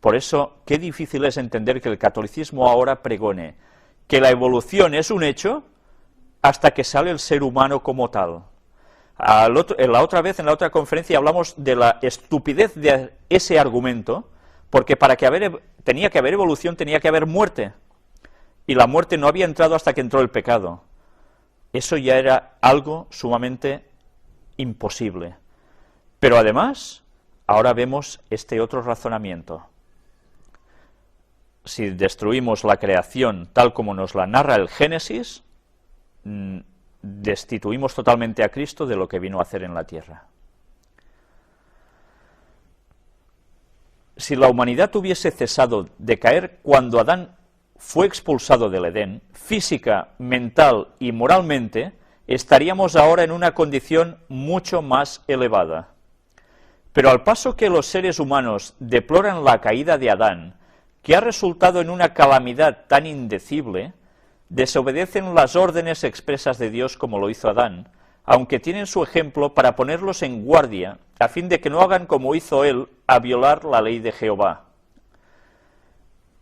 Por eso, qué difícil es entender que el catolicismo ahora pregone que la evolución es un hecho hasta que sale el ser humano como tal. En la otra conferencia, hablamos de la estupidez de ese argumento, porque tenía que haber evolución, tenía que haber muerte, y la muerte no había entrado hasta que entró el pecado. Eso ya era algo sumamente imposible. Pero además, ahora vemos este otro razonamiento. Si destruimos la creación tal como nos la narra el Génesis, destituimos totalmente a Cristo de lo que vino a hacer en la tierra. Si la humanidad hubiese cesado de caer cuando Adán fue expulsado del Edén, física, mental y moralmente, estaríamos ahora en una condición mucho más elevada. Pero al paso que los seres humanos deploran la caída de Adán, que ha resultado en una calamidad tan indecible, desobedecen las órdenes expresas de Dios como lo hizo Adán, aunque tienen su ejemplo para ponerlos en guardia, a fin de que no hagan como hizo él, a violar la ley de Jehová.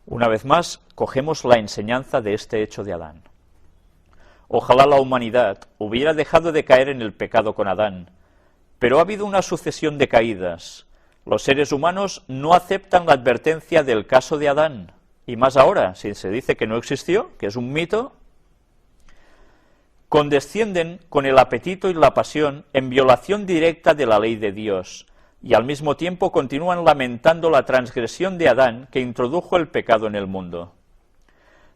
Una vez más, cogemos la enseñanza de este hecho de Adán. Ojalá la humanidad hubiera dejado de caer en el pecado con Adán, pero ha habido una sucesión de caídas. Los seres humanos no aceptan la advertencia del caso de Adán, y más ahora, si se dice que no existió, que es un mito, condescienden con el apetito y la pasión en violación directa de la ley de Dios, y al mismo tiempo continúan lamentando la transgresión de Adán que introdujo el pecado en el mundo.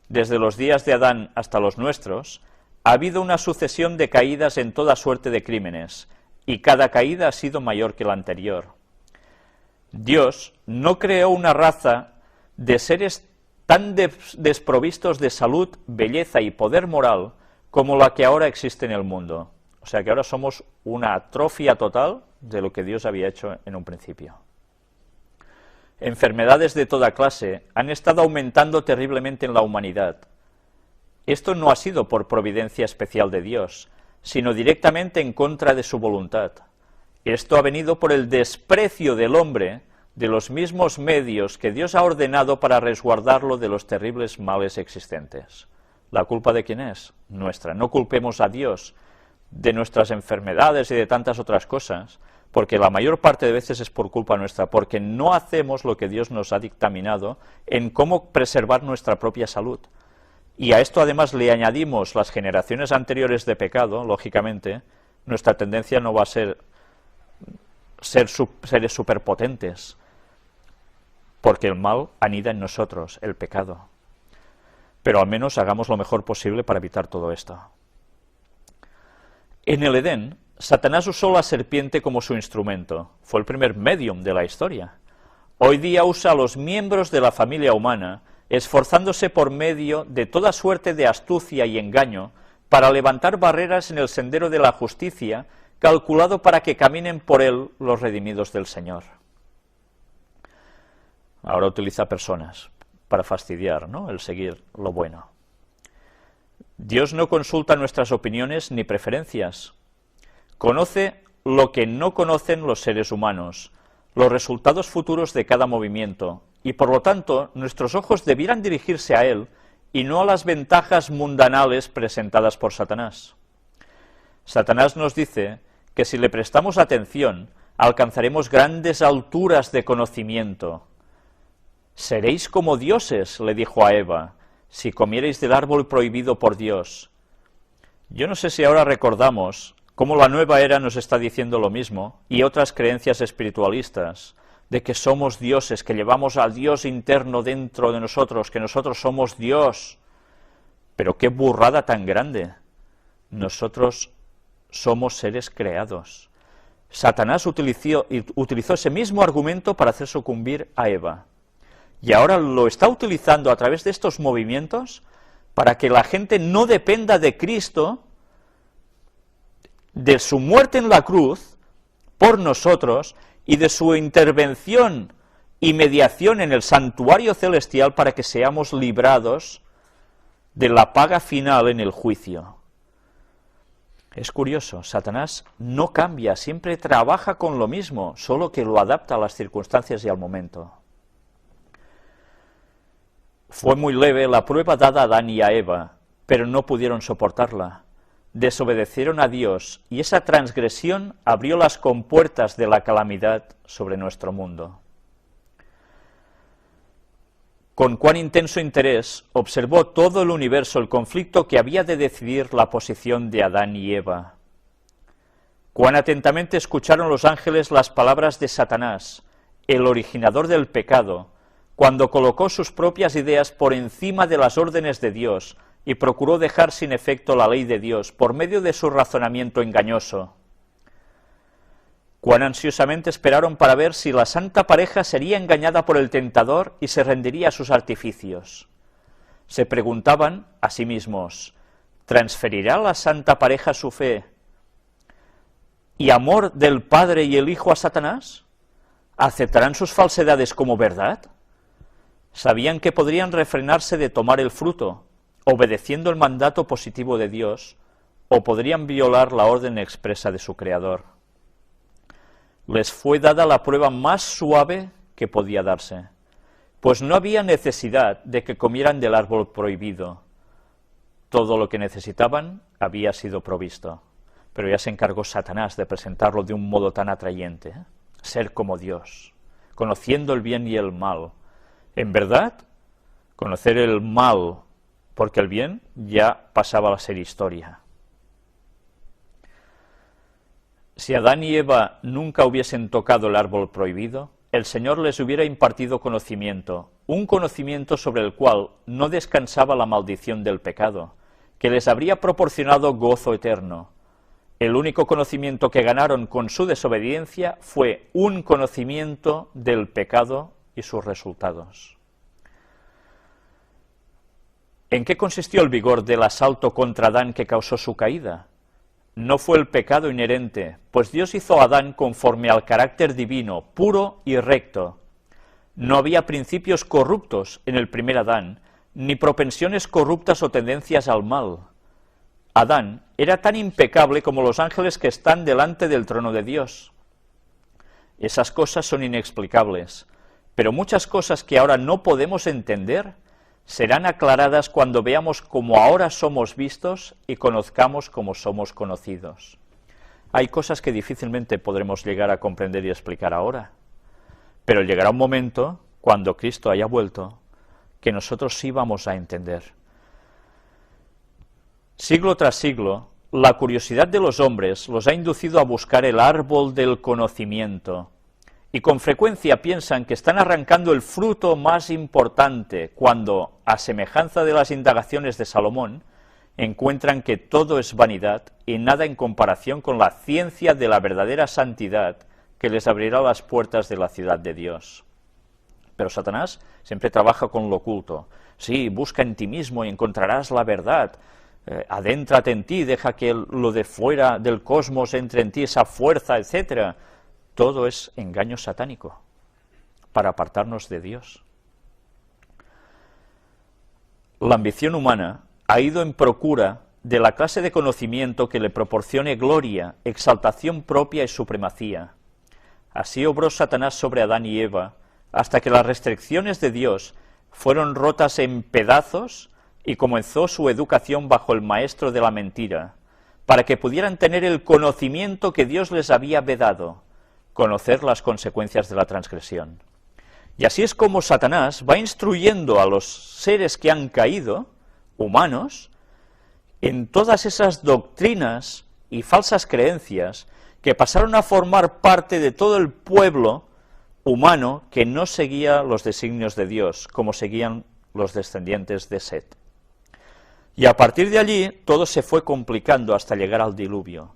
Desde los días de Adán hasta los nuestros, ha habido una sucesión de caídas en toda suerte de crímenes, y cada caída ha sido mayor que la anterior. Dios no creó una raza de seres tan desprovistos de salud, belleza y poder moral como la que ahora existe en el mundo. O sea que ahora somos una atrofia total de lo que Dios había hecho en un principio. Enfermedades de toda clase han estado aumentando terriblemente en la humanidad. Esto no ha sido por providencia especial de Dios, sino directamente en contra de su voluntad. Esto ha venido por el desprecio del hombre de los mismos medios que Dios ha ordenado para resguardarlo de los terribles males existentes. ¿La culpa de quién es? Nuestra. No culpemos a Dios de nuestras enfermedades y de tantas otras cosas, porque la mayor parte de veces es por culpa nuestra, porque no hacemos lo que Dios nos ha dictaminado en cómo preservar nuestra propia salud. Y a esto además le añadimos las generaciones anteriores de pecado, lógicamente, nuestra tendencia no va a ser seres superpotentes, porque el mal anida en nosotros, el pecado. Pero al menos hagamos lo mejor posible para evitar todo esto. En el Edén, Satanás usó la serpiente como su instrumento. Fue el primer medium de la historia. Hoy día usa a los miembros de la familia humana, esforzándose por medio de toda suerte de astucia y engaño para levantar barreras en el sendero de la justicia, calculado para que caminen por él los redimidos del Señor. Ahora utiliza personas para fastidiar, ¿no?, el seguir lo bueno. Dios no consulta nuestras opiniones ni preferencias. Conoce lo que no conocen los seres humanos, los resultados futuros de cada movimiento, y por lo tanto nuestros ojos debieran dirigirse a Él y no a las ventajas mundanales presentadas por Satanás. Satanás nos dice que si le prestamos atención alcanzaremos grandes alturas de conocimiento. Seréis como dioses, le dijo a Eva, si comiereis del árbol prohibido por Dios. Yo no sé si ahora recordamos cómo la nueva era nos está diciendo lo mismo, y otras creencias espiritualistas, de que somos dioses, que llevamos al Dios interno dentro de nosotros, que nosotros somos Dios. Pero qué burrada tan grande. Nosotros somos seres creados. Satanás utilizó ese mismo argumento para hacer sucumbir a Eva. Y ahora lo está utilizando a través de estos movimientos para que la gente no dependa de Cristo, de su muerte en la cruz por nosotros y de su intervención y mediación en el santuario celestial para que seamos librados de la paga final en el juicio. Es curioso, Satanás no cambia, siempre trabaja con lo mismo, solo que lo adapta a las circunstancias y al momento. Fue muy leve la prueba dada a Adán y a Eva, pero no pudieron soportarla. Desobedecieron a Dios, y esa transgresión abrió las compuertas de la calamidad sobre nuestro mundo. con cuán intenso interés observó todo el universo el conflicto que había de decidir la posición de Adán y Eva. Cuán atentamente escucharon los ángeles las palabras de Satanás, el originador del pecado, cuando colocó sus propias ideas por encima de las órdenes de Dios y procuró dejar sin efecto la ley de Dios por medio de su razonamiento engañoso. Cuán ansiosamente esperaron para ver si la santa pareja sería engañada por el tentador y se rendiría a sus artificios. Se preguntaban a sí mismos, ¿transferirá la santa pareja su fe y amor del Padre y el Hijo a Satanás? ¿Aceptarán sus falsedades como verdad? Sabían que podrían refrenarse de tomar el fruto, obedeciendo el mandato positivo de Dios, o podrían violar la orden expresa de su Creador. Les fue dada la prueba más suave que podía darse, pues no había necesidad de que comieran del árbol prohibido. Todo lo que necesitaban había sido provisto, pero ya se encargó Satanás de presentarlo de un modo tan atrayente, ser como Dios, conociendo el bien y el mal. En verdad, conocer el mal, porque el bien ya pasaba a ser historia. Si Adán y Eva nunca hubiesen tocado el árbol prohibido, el Señor les hubiera impartido conocimiento, un conocimiento sobre el cual no descansaba la maldición del pecado, que les habría proporcionado gozo eterno. El único conocimiento que ganaron con su desobediencia fue un conocimiento del pecado y sus resultados. ¿En qué consistió el vigor del asalto contra Adán que causó su caída? No fue el pecado inherente, pues Dios hizo a Adán conforme al carácter divino, puro y recto. No había principios corruptos en el primer Adán, ni propensiones corruptas o tendencias al mal. Adán era tan impecable como los ángeles que están delante del trono de Dios. Esas cosas son inexplicables, pero muchas cosas que ahora no podemos entender serán aclaradas cuando veamos cómo ahora somos vistos y conozcamos cómo somos conocidos. Hay cosas que difícilmente podremos llegar a comprender y explicar ahora, pero llegará un momento, cuando Cristo haya vuelto, que nosotros sí vamos a entender. Siglo tras siglo, la curiosidad de los hombres los ha inducido a buscar el árbol del conocimiento, y con frecuencia piensan que están arrancando el fruto más importante cuando, a semejanza de las indagaciones de Salomón, encuentran que todo es vanidad y nada en comparación con la ciencia de la verdadera santidad que les abrirá las puertas de la ciudad de Dios. Pero Satanás siempre trabaja con lo oculto. Sí, busca en ti mismo y encontrarás la verdad. Adéntrate en ti, deja que lo de fuera del cosmos entre en ti, esa fuerza, etcétera. Todo es engaño satánico para apartarnos de Dios. La ambición humana ha ido en procura de la clase de conocimiento que le proporcione gloria, exaltación propia y supremacía. Así obró Satanás sobre Adán y Eva, hasta que las restricciones de Dios fueron rotas en pedazos y comenzó su educación bajo el maestro de la mentira, para que pudieran tener el conocimiento que Dios les había vedado, conocer las consecuencias de la transgresión. Y así es como Satanás va instruyendo a los seres que han caído, humanos, en todas esas doctrinas y falsas creencias que pasaron a formar parte de todo el pueblo humano que no seguía los designios de Dios, como seguían los descendientes de Set. Y a partir de allí todo se fue complicando hasta llegar al diluvio.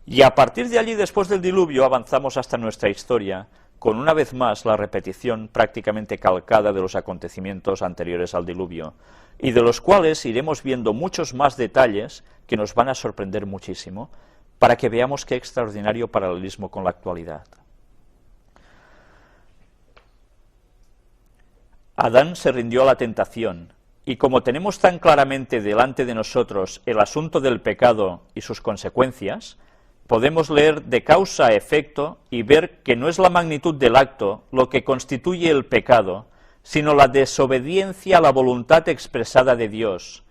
Y a partir de allí, después del diluvio, avanzamos hasta nuestra historia, con una vez más la repetición prácticamente calcada de los acontecimientos anteriores al diluvio, y de los cuales iremos viendo muchos más detalles que nos van a sorprender muchísimo, para que veamos qué extraordinario paralelismo con la actualidad. Adán se rindió a la tentación, y como tenemos tan claramente delante de nosotros el asunto del pecado y sus consecuencias, podemos leer de causa a efecto y ver que no es la magnitud del acto lo que constituye el pecado, sino la desobediencia a la voluntad expresada de Dios,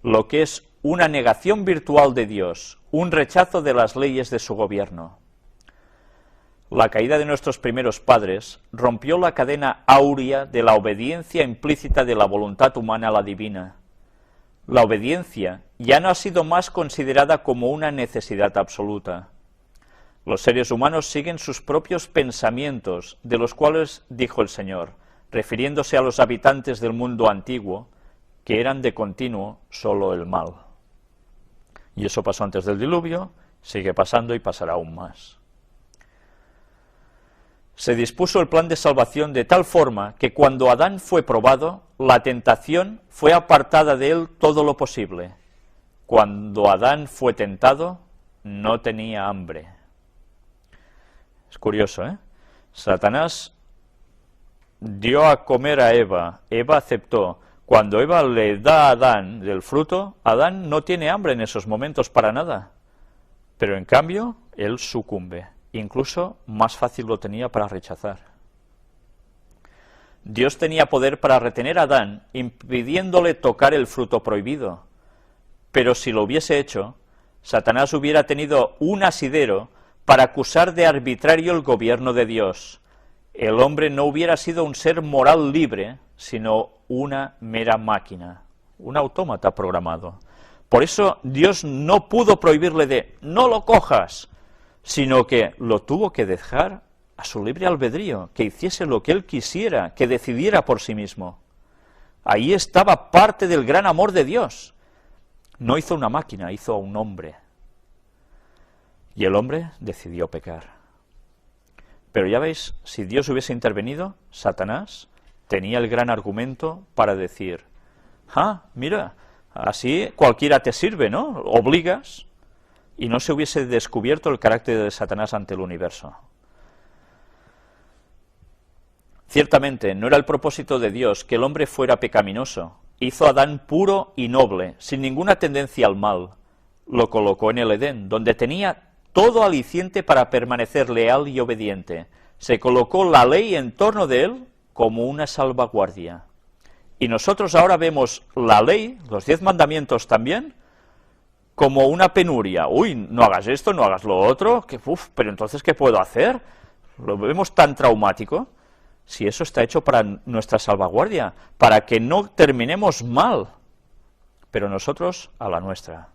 lo que es una negación virtual de Dios, un rechazo de las leyes de su gobierno. La caída de nuestros primeros padres rompió la cadena áurea de la obediencia implícita de la voluntad humana a la divina. La obediencia ya no ha sido más considerada como una necesidad absoluta. Los seres humanos siguen sus propios pensamientos, de los cuales dijo el Señor, refiriéndose a los habitantes del mundo antiguo, que eran de continuo solo el mal. Y eso pasó antes del diluvio, sigue pasando y pasará aún más. Se dispuso el plan de salvación de tal forma que cuando Adán fue probado, la tentación fue apartada de él todo lo posible. Cuando Adán fue tentado, no tenía hambre. Es curioso, ¿eh? Satanás dio a comer a Eva, Eva aceptó. Cuando Eva le da a Adán del fruto, Adán no tiene hambre en esos momentos para nada. Pero en cambio, él sucumbe. Incluso más fácil lo tenía para rechazar. Dios tenía poder para retener a Adán, impidiéndole tocar el fruto prohibido. Pero si lo hubiese hecho, Satanás hubiera tenido un asidero para acusar de arbitrario el gobierno de Dios. El hombre no hubiera sido un ser moral libre, sino una mera máquina, un autómata programado. Por eso Dios no pudo prohibirle de «no lo cojas», sino que lo tuvo que dejar a su libre albedrío, que hiciese lo que él quisiera, que decidiera por sí mismo. Ahí estaba parte del gran amor de Dios. No hizo una máquina, hizo a un hombre. Y el hombre decidió pecar. Pero ya veis, si Dios hubiese intervenido, Satanás tenía el gran argumento para decir, mira, así cualquiera te sirve, ¿no? Obligas, y no se hubiese descubierto el carácter de Satanás ante el universo. Ciertamente, no era el propósito de Dios que el hombre fuera pecaminoso. Hizo a Adán puro y noble, sin ninguna tendencia al mal. Lo colocó en el Edén, donde tenía todo aliciente para permanecer leal y obediente. Se colocó la ley en torno de él como una salvaguardia. Y nosotros ahora vemos la ley, los 10 mandamientos también, como una penuria. Uy, no hagas esto, no hagas lo otro, pero entonces, ¿qué puedo hacer? Lo vemos tan traumático. Si eso está hecho para nuestra salvaguardia, para que no terminemos mal, pero nosotros a la nuestra.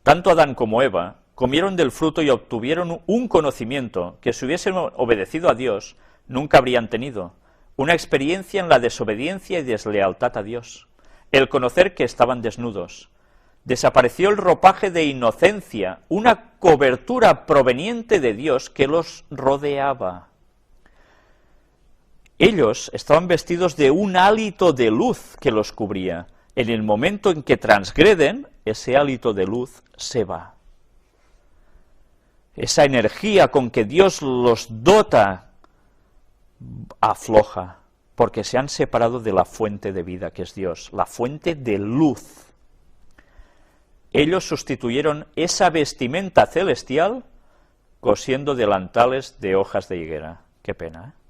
Tanto Adán como Eva comieron del fruto y obtuvieron un conocimiento que si hubiesen obedecido a Dios, nunca habrían tenido, una experiencia en la desobediencia y deslealtad a Dios. El conocer que estaban desnudos. Desapareció el ropaje de inocencia, una cobertura proveniente de Dios que los rodeaba. Ellos estaban vestidos de un hálito de luz que los cubría. En el momento en que transgreden, ese hálito de luz se va. Esa energía con que Dios los dota afloja, porque se han separado de la fuente de vida que es Dios, la fuente de luz. Ellos sustituyeron esa vestimenta celestial cosiendo delantales de hojas de higuera. Qué pena, ¿eh?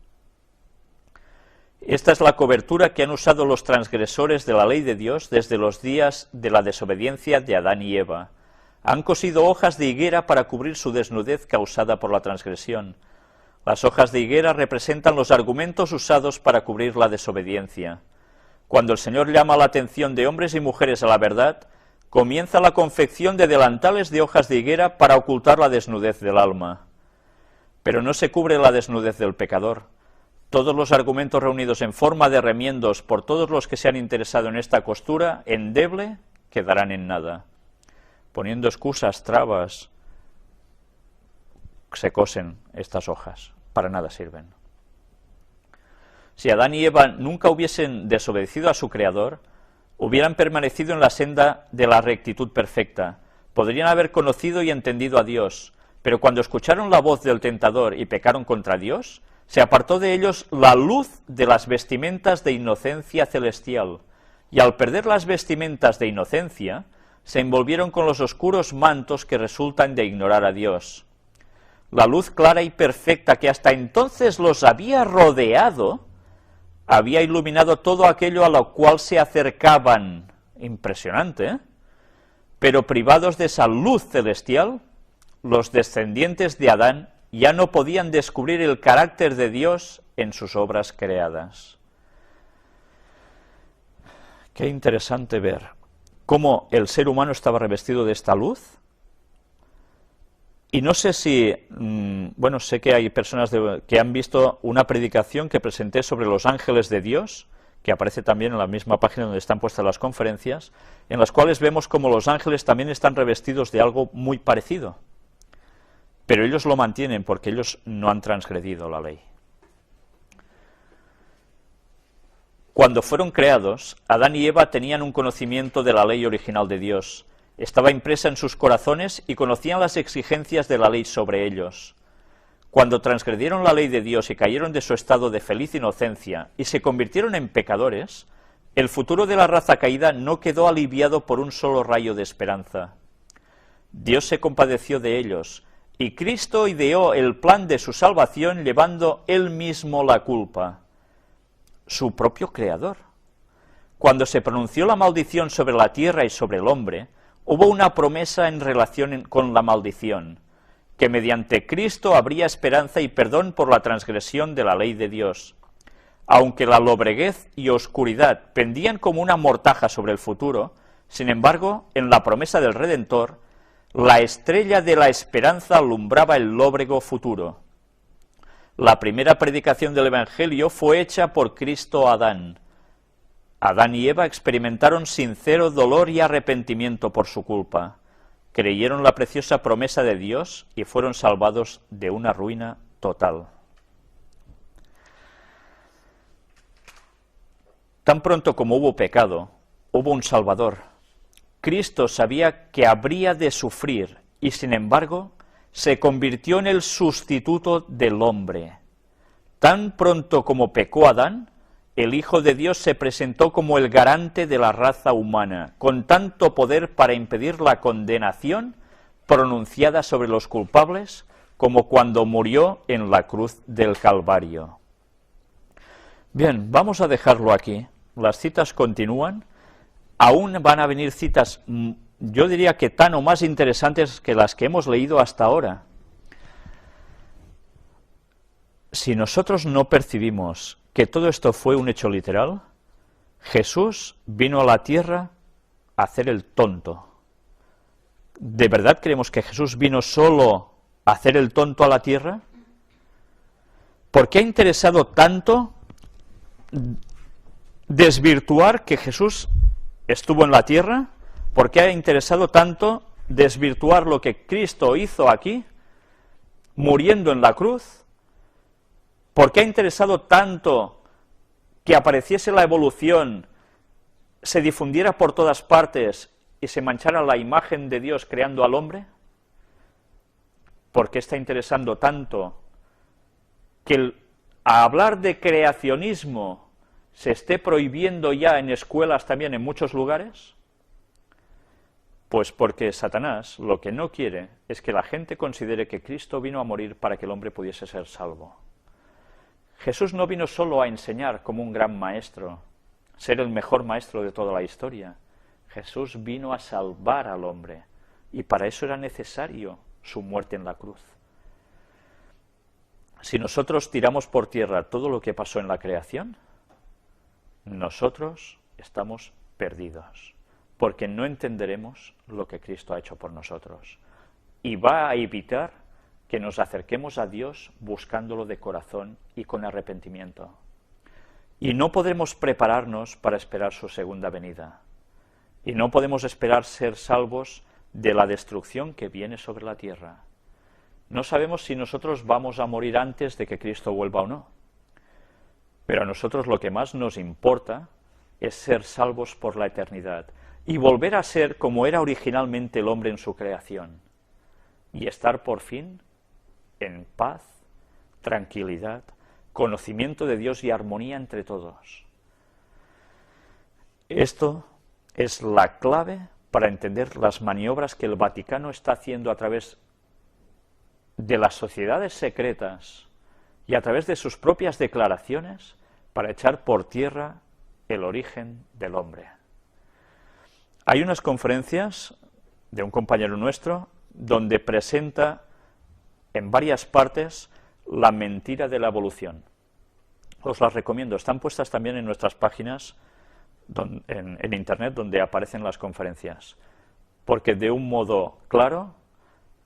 Esta es la cobertura que han usado los transgresores de la ley de Dios desde los días de la desobediencia de Adán y Eva. Han cosido hojas de higuera para cubrir su desnudez causada por la transgresión. Las hojas de higuera representan los argumentos usados para cubrir la desobediencia. Cuando el Señor llama la atención de hombres y mujeres a la verdad, comienza la confección de delantales de hojas de higuera para ocultar la desnudez del alma. Pero no se cubre la desnudez del pecador. Todos los argumentos reunidos en forma de remiendos por todos los que se han interesado en esta costura endeble quedarán en nada. Poniendo excusas, trabas, se cosen estas hojas, para nada sirven. Si Adán y Eva nunca hubiesen desobedecido a su Creador, hubieran permanecido en la senda de la rectitud perfecta, podrían haber conocido y entendido a Dios, pero cuando escucharon la voz del tentador y pecaron contra Dios, se apartó de ellos la luz de las vestimentas de inocencia celestial, y al perder las vestimentas de inocencia, se envolvieron con los oscuros mantos que resultan de ignorar a Dios. La luz clara y perfecta que hasta entonces los había rodeado, había iluminado todo aquello a lo cual se acercaban. Impresionante, ¿eh? Pero privados de esa luz celestial, los descendientes de Adán ya no podían descubrir el carácter de Dios en sus obras creadas. Qué interesante ver cómo el ser humano estaba revestido de esta luz. Y no sé si, bueno, sé que hay personas que han visto una predicación que presenté sobre los ángeles de Dios, que aparece también en la misma página donde están puestas las conferencias, en las cuales vemos cómo los ángeles también están revestidos de algo muy parecido. Pero ellos lo mantienen porque ellos no han transgredido la ley. Cuando fueron creados, Adán y Eva tenían un conocimiento de la ley original de Dios. Estaba impresa en sus corazones y conocían las exigencias de la ley sobre ellos. Cuando transgredieron la ley de Dios y cayeron de su estado de feliz inocencia y se convirtieron en pecadores, el futuro de la raza caída no quedó aliviado por un solo rayo de esperanza. Dios se compadeció de ellos, y Cristo ideó el plan de su salvación llevando él mismo la culpa, su propio Creador. Cuando se pronunció la maldición sobre la tierra y sobre el hombre, hubo una promesa en relación con la maldición, que mediante Cristo habría esperanza y perdón por la transgresión de la ley de Dios. Aunque la lobreguez y oscuridad pendían como una mortaja sobre el futuro, sin embargo, en la promesa del Redentor, la estrella de la esperanza alumbraba el lóbrego futuro. La primera predicación del Evangelio fue hecha por Cristo a Adán. Adán y Eva experimentaron sincero dolor y arrepentimiento por su culpa. Creyeron la preciosa promesa de Dios y fueron salvados de una ruina total. Tan pronto como hubo pecado, hubo un Salvador. Cristo sabía que habría de sufrir y, sin embargo, se convirtió en el sustituto del hombre. Tan pronto como pecó Adán, el Hijo de Dios se presentó como el garante de la raza humana, con tanto poder para impedir la condenación pronunciada sobre los culpables como cuando murió en la cruz del Calvario. Bien, vamos a dejarlo aquí. Las citas continúan. Aún van a venir citas, yo diría que tan o más interesantes que las que hemos leído hasta ahora. Si nosotros no percibimos que todo esto fue un hecho literal, Jesús vino a la tierra a hacer el tonto. ¿De verdad creemos que Jesús vino solo a hacer el tonto a la tierra? ¿Por qué ha interesado tanto desvirtuar que Jesús estuvo en la tierra? ¿Por qué ha interesado tanto desvirtuar lo que Cristo hizo aquí, muriendo en la cruz? ¿Por qué ha interesado tanto que apareciese la evolución, se difundiera por todas partes y se manchara la imagen de Dios creando al hombre? ¿Por qué está interesando tanto que a hablar de creacionismo se esté prohibiendo ya en escuelas también en muchos lugares? Pues porque Satanás lo que no quiere es que la gente considere que Cristo vino a morir para que el hombre pudiese ser salvo. Jesús no vino solo a enseñar como un gran maestro, ser el mejor maestro de toda la historia. Jesús vino a salvar al hombre, y para eso era necesario su muerte en la cruz. Si nosotros tiramos por tierra todo lo que pasó en la creación, nosotros estamos perdidos, porque no entenderemos lo que Cristo ha hecho por nosotros, y va a evitar que nos acerquemos a Dios buscándolo de corazón y con arrepentimiento. Y no podremos prepararnos para esperar su segunda venida. Y no podemos esperar ser salvos de la destrucción que viene sobre la tierra. No sabemos si nosotros vamos a morir antes de que Cristo vuelva o no. Pero a nosotros lo que más nos importa es ser salvos por la eternidad y volver a ser como era originalmente el hombre en su creación. Y estar por fin en paz, tranquilidad, conocimiento de Dios y armonía entre todos. Esto es la clave para entender las maniobras que el Vaticano está haciendo a través de las sociedades secretas y a través de sus propias declaraciones para echar por tierra el origen del hombre. Hay unas conferencias de un compañero nuestro donde presenta en varias partes la mentira de la evolución. Os las recomiendo, están puestas también en nuestras páginas en internet donde aparecen las conferencias, porque de un modo claro,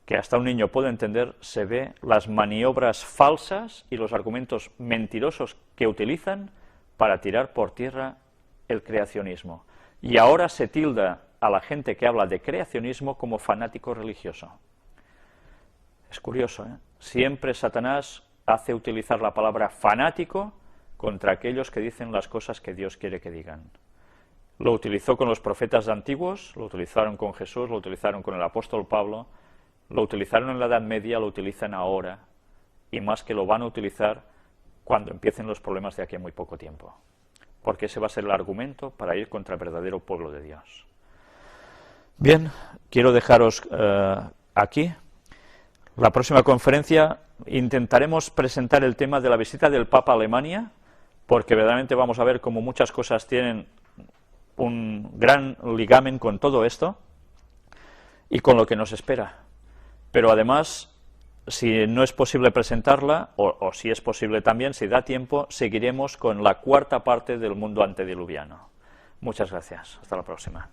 que hasta un niño puede entender, se ve las maniobras falsas y los argumentos mentirosos que utilizan para tirar por tierra el creacionismo. Y ahora se tilda a la gente que habla de creacionismo como fanático religioso. Es curioso, ¿eh? Siempre Satanás hace utilizar la palabra fanático contra aquellos que dicen las cosas que Dios quiere que digan. Lo utilizó con los profetas antiguos, lo utilizaron con Jesús, lo utilizaron con el apóstol Pablo, lo utilizaron en la Edad Media, lo utilizan ahora, y más que lo van a utilizar cuando empiecen los problemas de aquí a muy poco tiempo. Porque ese va a ser el argumento para ir contra el verdadero pueblo de Dios. Bien, quiero dejaros aquí. La próxima conferencia intentaremos presentar el tema de la visita del Papa a Alemania, porque verdaderamente vamos a ver cómo muchas cosas tienen un gran ligamen con todo esto y con lo que nos espera. Pero además, si no es posible presentarla, o si es posible también, si da tiempo, seguiremos con la cuarta parte del mundo antediluviano. Muchas gracias. Hasta la próxima.